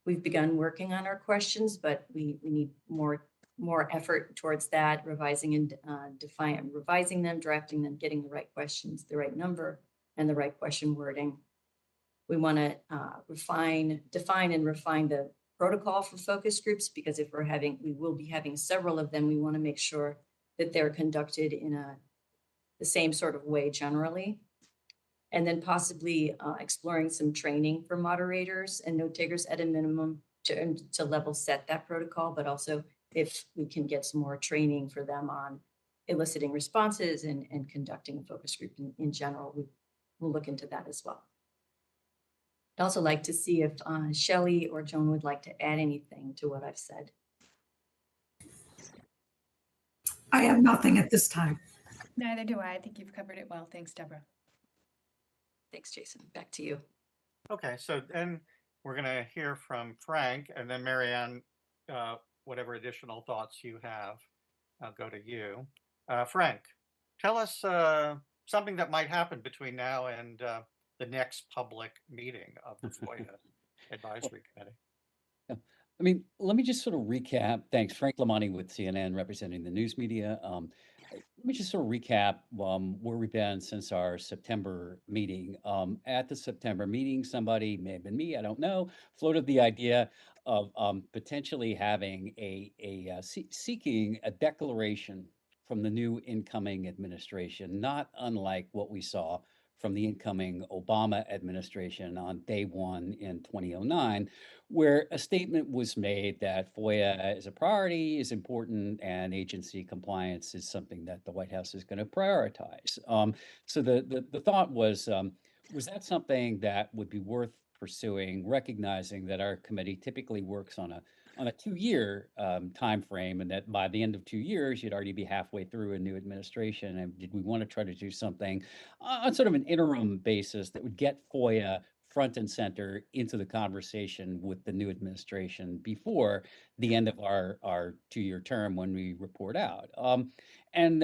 We've begun working on our questions, but we need more effort towards that, revising and revising them, drafting them, getting the right questions, the right number, and the right question wording. We want to define and refine the protocol for focus groups, because if we will be having several of them, we want to make sure that they're conducted in the same sort of way generally. And then possibly exploring some training for moderators and note takers at a minimum to level set that protocol, but also if we can get some more training for them on eliciting responses and conducting a focus group in general, we'll look into that as well. I'd also like to see if Shelley or Joan would like to add anything to what I've said. I have nothing at this time. Neither do I. I think you've covered it well. Thanks, Deborah. Thanks, Jason. Back to you. Okay, so then we're going to hear from Frank, and then Marianne, whatever additional thoughts you have, I'll go to you. Frank, tell us something that might happen between now and the next public meeting of the FOIA Advisory Committee. I mean, let me just sort of recap. Thanks, Frank Lamani with CNN, representing the news media. Let me just sort of recap where we've been since our September meeting. At the September meeting, somebody, may have been me, I don't know, floated the idea of potentially having seeking a declaration from the new incoming administration, not unlike what we saw from the incoming Obama administration on day one in 2009, where a statement was made that FOIA is a priority, is important, and agency compliance is something that the White House is going to prioritize. So the thought was that something that would be worth pursuing, recognizing that our committee typically works on on a 2-year time frame, and that by the end of 2 years, you'd already be halfway through a new administration. And did we want to try to do something on sort of an interim basis that would get FOIA front and center into the conversation with the new administration before the end of our 2-year term when we report out? And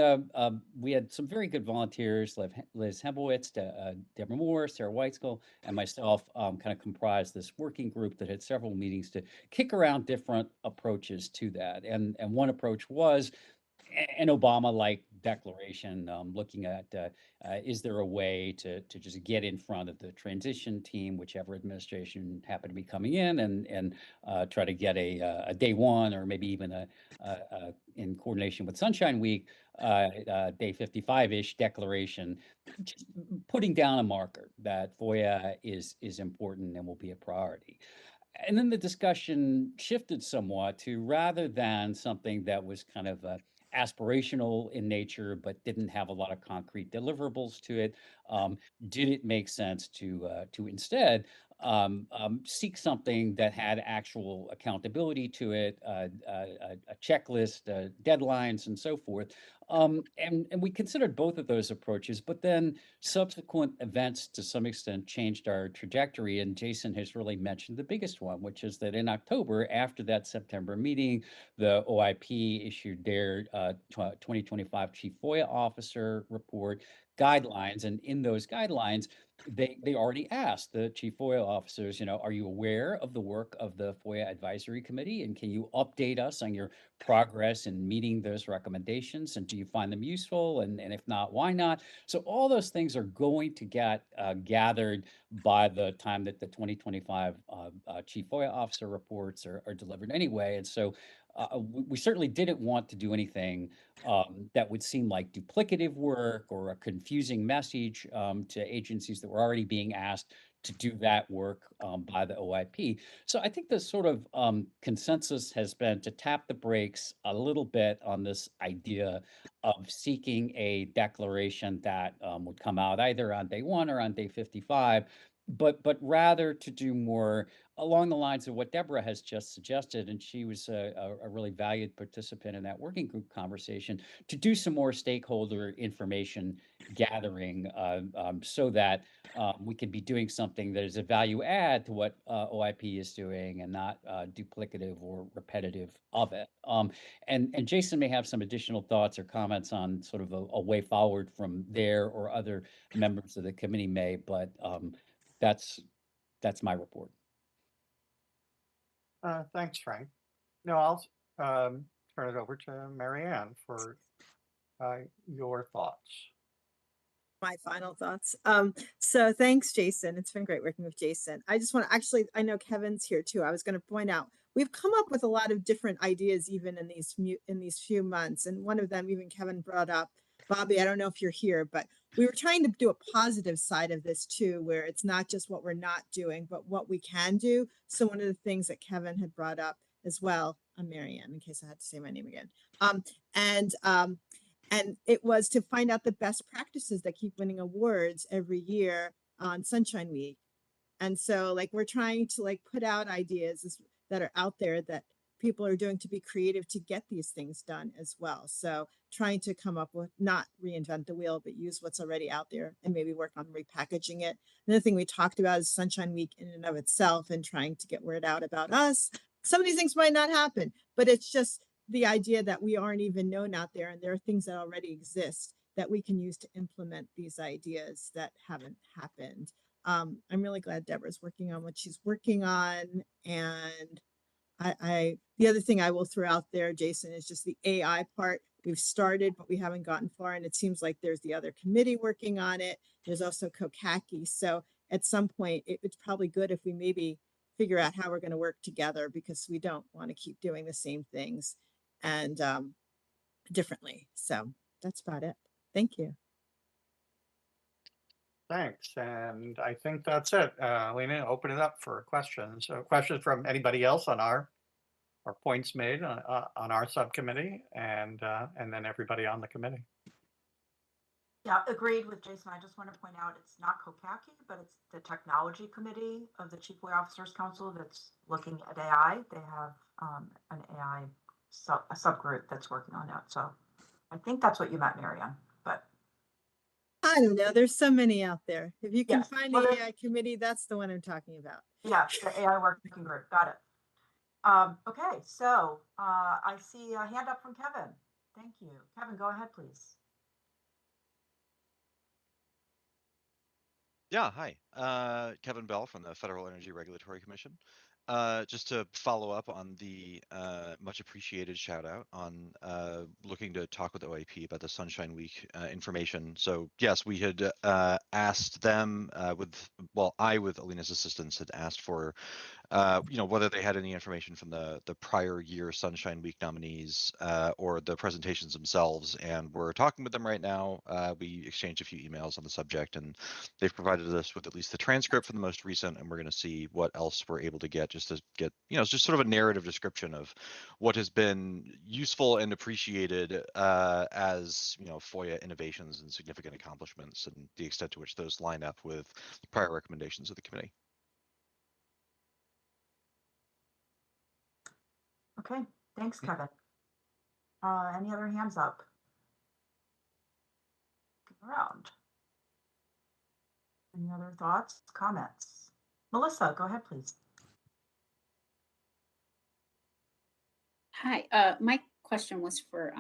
we had some very good volunteers, Liz Hembowitz, Deborah Moore, Sarah Weitzkel, and myself kind of comprised this working group that had several meetings to kick around different approaches to that. And one approach was an Obama-like declaration, looking at is there a way to just get in front of the transition team, whichever administration happened to be coming in, and try to get a day one or maybe even in coordination with Sunshine Week, day 55-ish declaration, just putting down a marker that FOIA is important and will be a priority. And then the discussion shifted somewhat to, rather than something that was kind of aspirational in nature but didn't have a lot of concrete deliverables to it, did it make sense to instead seek something that had actual accountability to it, a checklist, deadlines, and so forth. And we considered both of those approaches, but then subsequent events to some extent changed our trajectory. And Jason has really mentioned the biggest one, which is that in October, after that September meeting, the OIP issued their 2025 Chief FOIA Officer report guidelines. And in those guidelines, they already asked the chief FOIA officers, are you aware of the work of the FOIA Advisory Committee? And can you update us on your progress in meeting those recommendations? And do you find them useful? And if not, why not? So all those things are going to get gathered by the time that the 2025 chief FOIA officer reports are delivered anyway. And so we certainly didn't want to do anything that would seem like duplicative work or a confusing message to agencies that were already being asked to do that work by the OIP. So I think the sort of consensus has been to tap the brakes a little bit on this idea of seeking a declaration that would come out either on day one or on day 55, but rather to do more along the lines of what Deborah has just suggested, and she was a really valued participant in that working group conversation, to do some more stakeholder information gathering so that we can be doing something that is a value add to what OIP is doing and not duplicative or repetitive of it. And Jason may have some additional thoughts or comments on sort of a way forward from there, or other members of the committee may, but that's my report. Thanks, Frank. No, I'll turn it over to Marianne for your thoughts. My final thoughts. So thanks, Jason. It's been great working with Jason. I just want to actually, I know Kevin's here too. I was going to point out, we've come up with a lot of different ideas even in these few months. And one of them, even Kevin brought up, Bobby, I don't know if you're here, but we were trying to do a positive side of this too, where it's not just what we're not doing, but what we can do. So one of the things that Kevin had brought up as well, I'm Marianne, in case I had to say my name again. And it was to find out the best practices that keep winning awards every year on Sunshine Week. And so like, we're trying to like put out ideas that are out there that people are doing to be creative to get these things done as well. So trying to come up with, not reinvent the wheel, but use what's already out there and maybe work on repackaging it. Another thing we talked about is Sunshine Week in and of itself, and trying to get word out about us. Some of these things might not happen, but it's just the idea that we aren't even known out there, and there are things that already exist that we can use to implement these ideas that haven't happened. I'm really glad Deborah's working on what she's working on. And the other thing I will throw out there, Jason, is just the AI part. We've started, but we haven't gotten far. And it seems like there's the other committee working on it. There's also COCACI. So at some point, it's probably good if we maybe figure out how we're going to work together, because we don't want to keep doing the same things and differently. So that's about it. Thank you. Thanks. And I think that's it. Lena, open it up for questions. Questions from anybody else on our points made on our subcommittee, and then everybody on the committee. Yeah, agreed with Jason. I just want to point out it's not COCACI, but it's the Technology Committee of the Chief FOIA Officers Council that's looking at AI. They have an AI a subgroup that's working on that. So I think that's what you meant, Marianne. But I don't know. There's so many out there. If you can yes, find well, the AI committee, that's the one I'm talking about. yeah, the AI working group. Got it. Okay, so I see a hand up from Kevin. Thank you. Kevin, go ahead, please. Yeah, hi. Kevin Bell from the Federal Energy Regulatory Commission. Just to follow up on the much appreciated shout out on looking to talk with OIP about the Sunshine Week information. So yes, we had asked them I with Alina's assistance had asked for whether they had any information from the prior year Sunshine Week nominees or the presentations themselves. And we're talking with them right now. We exchanged a few emails on the subject, and they've provided us with at least the transcript for the most recent. And we're going to see what else we're able to get, just to get, just sort of a narrative description of what has been useful and appreciated as, FOIA innovations and significant accomplishments, and the extent to which those line up with prior recommendations of the committee. Okay, thanks, Kevin. Any other hands up? Around. Any other thoughts, comments? Melissa, go ahead, please. Hi, my question was for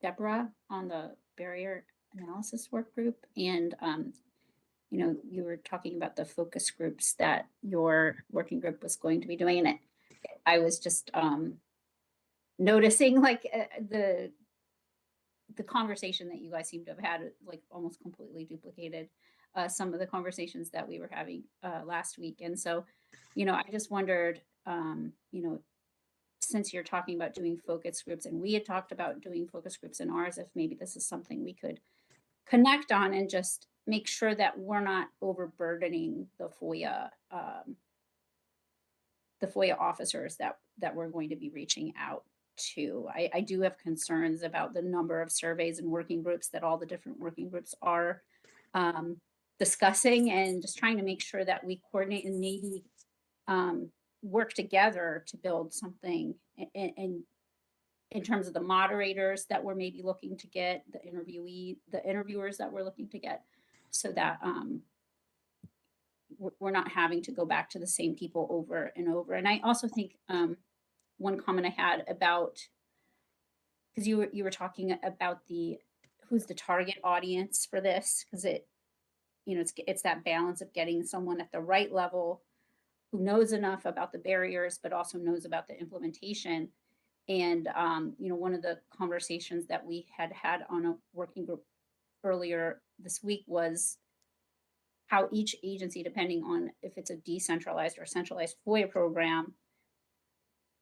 Deborah on the barrier analysis work group. And, you were talking about the focus groups that your working group was going to be doing. And I was just noticing like the conversation that you guys seem to have had, like almost completely duplicated some of the conversations that we were having last week. And so, I just wondered, since you're talking about doing focus groups, and we had talked about doing focus groups in ours, if maybe this is something we could connect on and just make sure that we're not overburdening the FOIA officers that we're going to be reaching out to. I do have concerns about the number of surveys and working groups that all the different working groups are discussing, and just trying to make sure that we coordinate and maybe work together to build something in terms of the moderators that we're maybe looking to get, the interviewers that we're looking to get, so that we're not having to go back to the same people over and over. And I also think one comment I had about, because you were talking about who's the target audience for this, because it's that balance of getting someone at the right level who knows enough about the barriers, but also knows about the implementation. And, one of the conversations that we had on a working group earlier this week was how each agency, depending on if it's a decentralized or centralized FOIA program,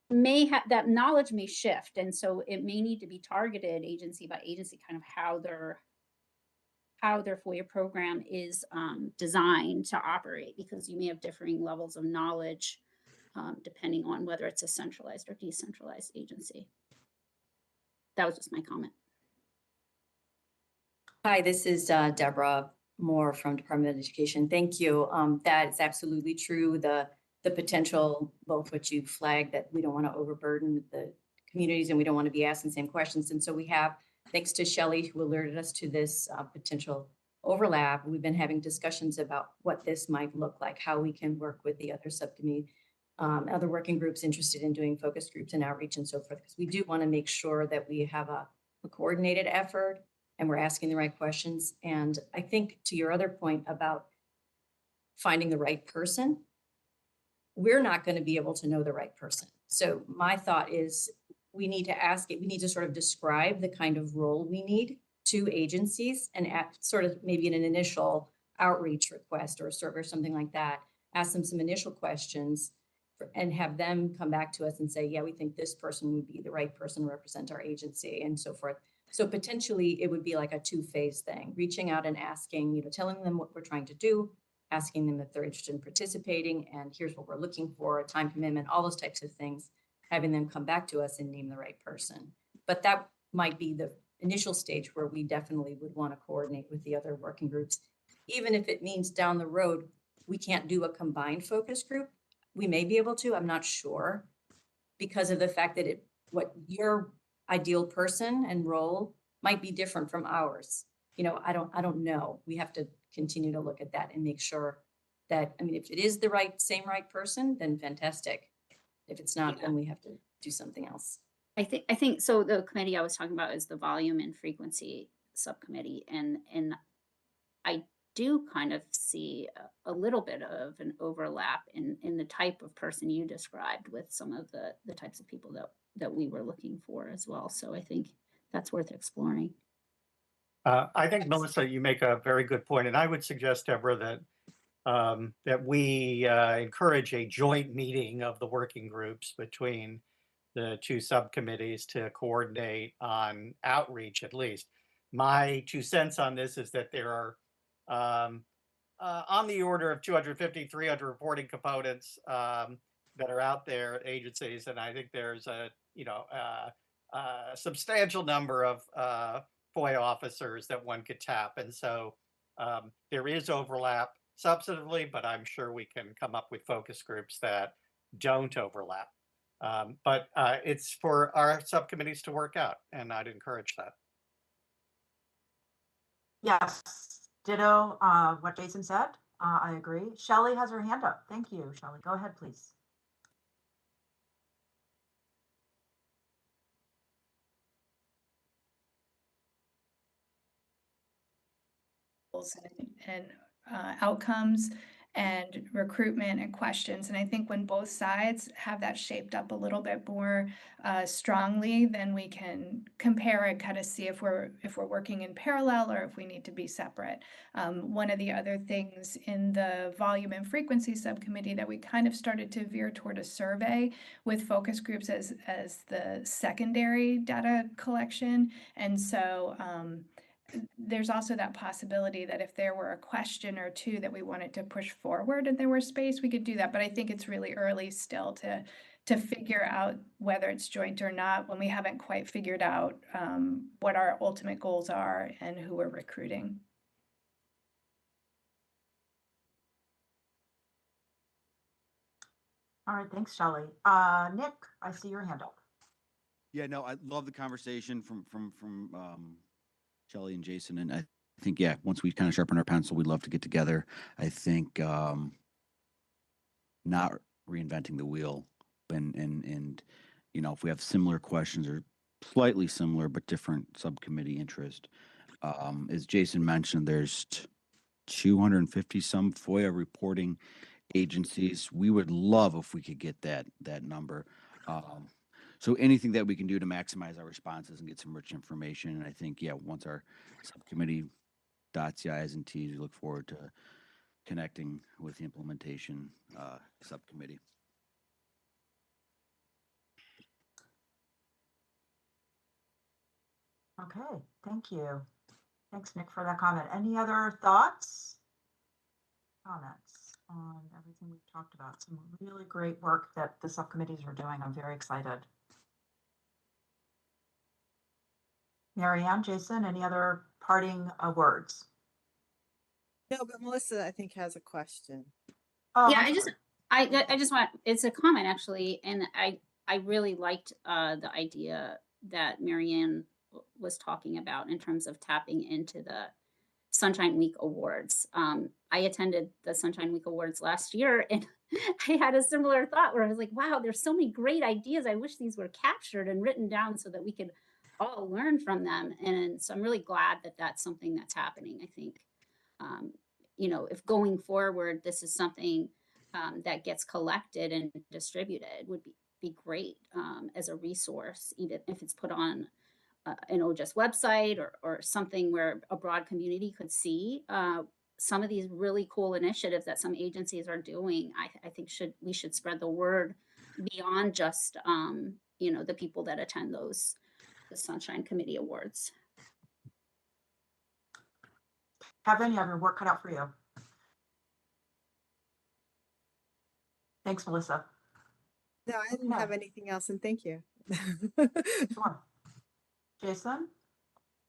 may have that knowledge may shift. And so it may need to be targeted agency by agency, kind of how their FOIA program is designed to operate, because you may have differing levels of knowledge depending on whether it's a centralized or decentralized agency. That was just my comment. Hi, this is Deborah Moore from Department of Education. Thank you. That is absolutely true. The potential, both what you flagged, that we don't want to overburden the communities and we don't want to be asking the same questions. And so we have, thanks to Shelley, who alerted us to this potential overlap, we've been having discussions about what this might look like, how we can work with the other subcommittee, other working groups interested in doing focus groups and outreach and so forth, because we do want to make sure that we have a coordinated effort and we're asking the right questions. And I think to your other point about finding the right person, we're not going to be able to know the right person. So my thought is we need to sort of describe the kind of role we need to agencies, and sort of maybe in an initial outreach request or a survey or something like that, ask them some initial questions and have them come back to us and say, yeah, we think this person would be the right person to represent our agency and so forth. So potentially it would be like a two-phase thing, reaching out and asking, telling them what we're trying to do, asking them if they're interested in participating, and here's what we're looking for, a time commitment, all those types of things, having them come back to us and name the right person. But that might be initial stage where we definitely would want to coordinate with the other working groups. Even if it means down the road, we can't do a combined focus group. We may be able to, I'm not sure, because of the fact that what your ideal person and role might be different from ours. I don't know. We have to continue to look at that and make sure that, I mean, if it is the same right person, then fantastic. If it's not, then we have to do something else. I think so. The committee I was talking about is the volume and frequency subcommittee, and I do kind of see a little bit of an overlap in the type of person you described with some of the types of people that we were looking for as well. So I think that's worth exploring. I think, Melissa, you make a very good point, and I would suggest, Deborah, that we encourage a joint meeting of the working groups between the two subcommittees to coordinate on outreach, at least. My 2 cents on this is that there are on the order of 250, 300 reporting components that are out there at agencies, and I think there's a substantial number of FOIA officers that one could tap, and so there is overlap substantively, but I'm sure we can come up with focus groups that don't overlap. But it's for our subcommittees to work out, and I'd encourage that. Yes, ditto what Jason said. I agree. Shelley has her hand up. Thank you, Shelley. Go ahead, please. And outcomes and recruitment and questions. And I think when both sides have that shaped up a little bit more strongly, then we can compare and kind of see if we're working in parallel or if we need to be separate. One of the other things in the volume and frequency subcommittee that we kind of started to veer toward a survey with focus groups as the secondary data collection. And so there's also that possibility that if there were a question or two that we wanted to push forward and there were space, we could do that. But I think it's really early still to figure out whether it's joint or not when we haven't quite figured out what our ultimate goals are and who we're recruiting. All right, thanks, Shelley. Nick, I see your hand up. Yeah, no, I love the conversation from Shelley and Jason, and I think, yeah, once we kind of sharpen our pencil, we'd love to get together. I think not reinventing the wheel, and if we have similar questions or slightly similar but different subcommittee interest, as Jason mentioned, there's 250 some FOIA reporting agencies. We would love if we could get that number. So anything that we can do to maximize our responses and get some rich information. And I think, yeah, once our subcommittee dots the I's and T's, we look forward to connecting with the implementation subcommittee. Okay, thank you. Thanks, Nick, for that comment. Any other thoughts? Comments on everything we've talked about? Some really great work that the subcommittees are doing. I'm very excited. Marianne, Jason, any other parting words? No, but Melissa, I think, has a question. Oh, Yeah, I just want, it's a comment actually, and I really liked the idea that Marianne was talking about in terms of tapping into the Sunshine Week Awards. I attended the Sunshine Week Awards last year, and I had a similar thought where I was like, wow, there's so many great ideas. I wish these were captured and written down so that we could all learn from them. And so I'm really glad that that's something that's happening. I think, if going forward, this is something that gets collected and distributed would be great as a resource, even if it's put on an OJS website or something where a broad community could see some of these really cool initiatives that some agencies are doing. I think we should spread the word beyond just the people that attend the Sunshine Committee Awards. Kevin, you have your work cut out for you. Thanks, Melissa. No, I didn't have anything else, and thank you. Sure. Jason?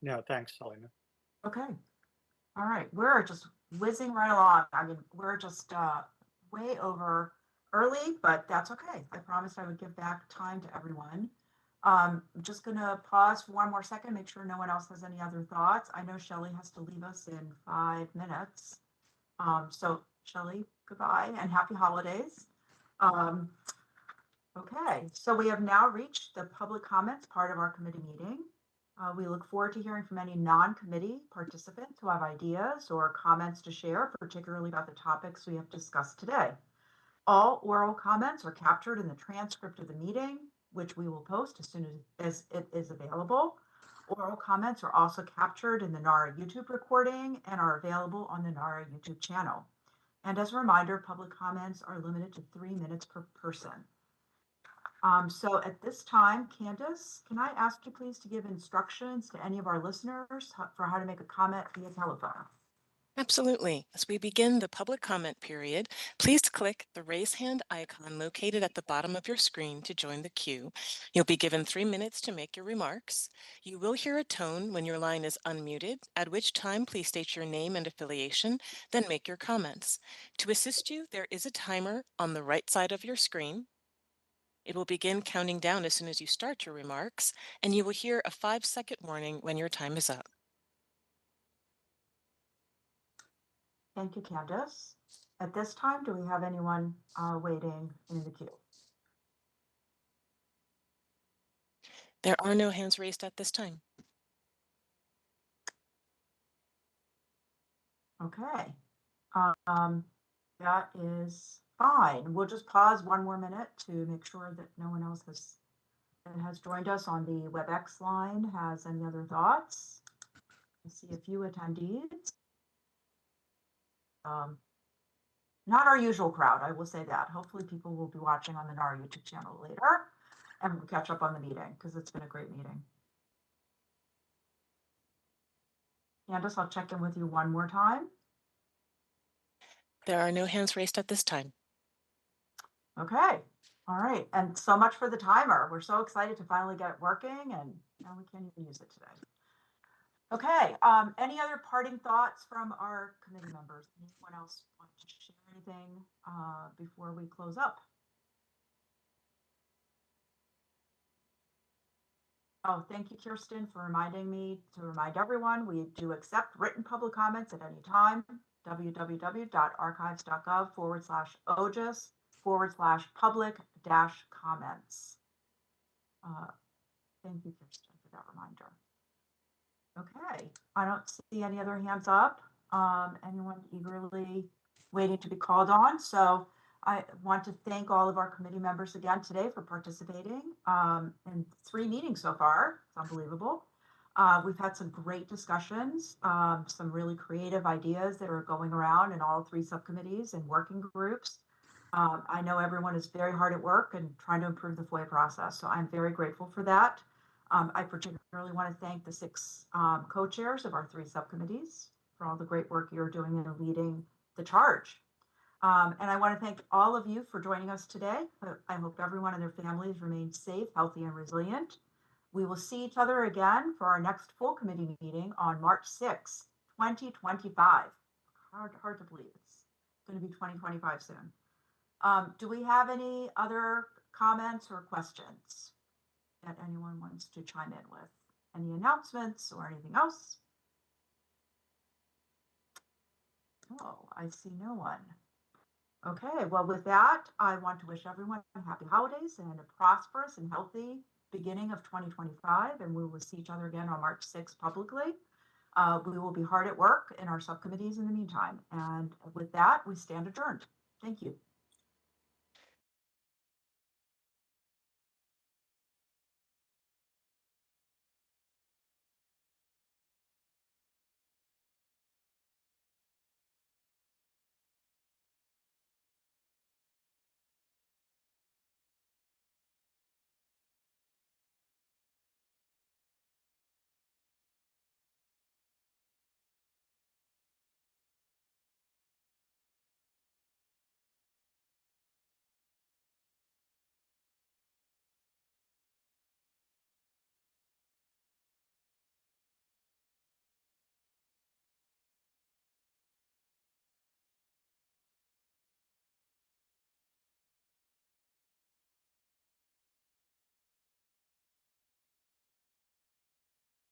No, thanks, Selena. Okay. All right. We're just whizzing right along. I mean, we're just way over early, but that's okay. I promised I would give back time to everyone. I'm just going to pause for one more second, make sure no one else has any other thoughts. I know Shelley has to leave us in 5 minutes. So Shelley, goodbye and happy holidays. Okay, so we have now reached the public comments part of our committee meeting. We look forward to hearing from any non-committee participants who have ideas or comments to share, particularly about the topics we have discussed today. All oral comments are captured in the transcript of the meeting, which we will post as soon as it is available. Oral comments are also captured in the NARA YouTube recording and are available on the NARA YouTube channel. And as a reminder, public comments are limited to 3 minutes per person. So at this time, Candace, can I ask you please to give instructions to any of our listeners for how to make a comment via telephone? Absolutely. As we begin the public comment period, please click the raise hand icon located at the bottom of your screen to join the queue. You'll be given 3 minutes to make your remarks. You will hear a tone when your line is unmuted, at which time please state your name and affiliation, then make your comments. To assist you, there is a timer on the right side of your screen. It will begin counting down as soon as you start your remarks, and you will hear a 5-second warning when your time is up. Thank you, Candace. At this time, do we have anyone waiting in the queue? There are no hands raised at this time. Okay. That is fine. We'll just pause 1 more minute to make sure that no one else has joined us on the WebEx line has any other thoughts. I see a few attendees. Not our usual crowd, I will say that. Hopefully people will be watching on the NAR YouTube channel later and we'll catch up on the meeting because it's been a great meeting. Candace, I'll check in with you 1 more time. There are no hands raised at this time. Okay. All right. And so much for the timer. We're so excited to finally get it working and now we can't even use it today. Okay. Any other parting thoughts from our committee members? Anyone else want to share anything before we close up? Oh, thank you, Kirsten, for reminding me to remind everyone, we do accept written public comments at any time. www.archives.gov/OGIS/public-comments. Thank you, Kirsten, for that reminder. Okay, I don't see any other hands up. Anyone eagerly waiting to be called on. So I want to thank all of our committee members again today for participating in 3 meetings so far. It's unbelievable. We've had some great discussions, some really creative ideas that are going around in all 3 subcommittees and working groups. I know everyone is very hard at work and trying to improve the FOIA process, so I'm very grateful for that. I particularly want to thank the 6 co-chairs of our 3 subcommittees for all the great work you're doing in leading the charge. And I want to thank all of you for joining us today. I hope everyone and their families remain safe, healthy, and resilient. We will see each other again for our next full committee meeting on March 6, 2025. Hard to believe it's going to be 2025 soon. Do we have any other comments or questions that anyone wants to chime in with? Any announcements or anything else? Oh, I see no one. Okay, well, with that, I want to wish everyone happy holidays and a prosperous and healthy beginning of 2025, and we will see each other again on March 6th publicly. We will be hard at work in our subcommittees in the meantime. And with that, we stand adjourned. Thank you.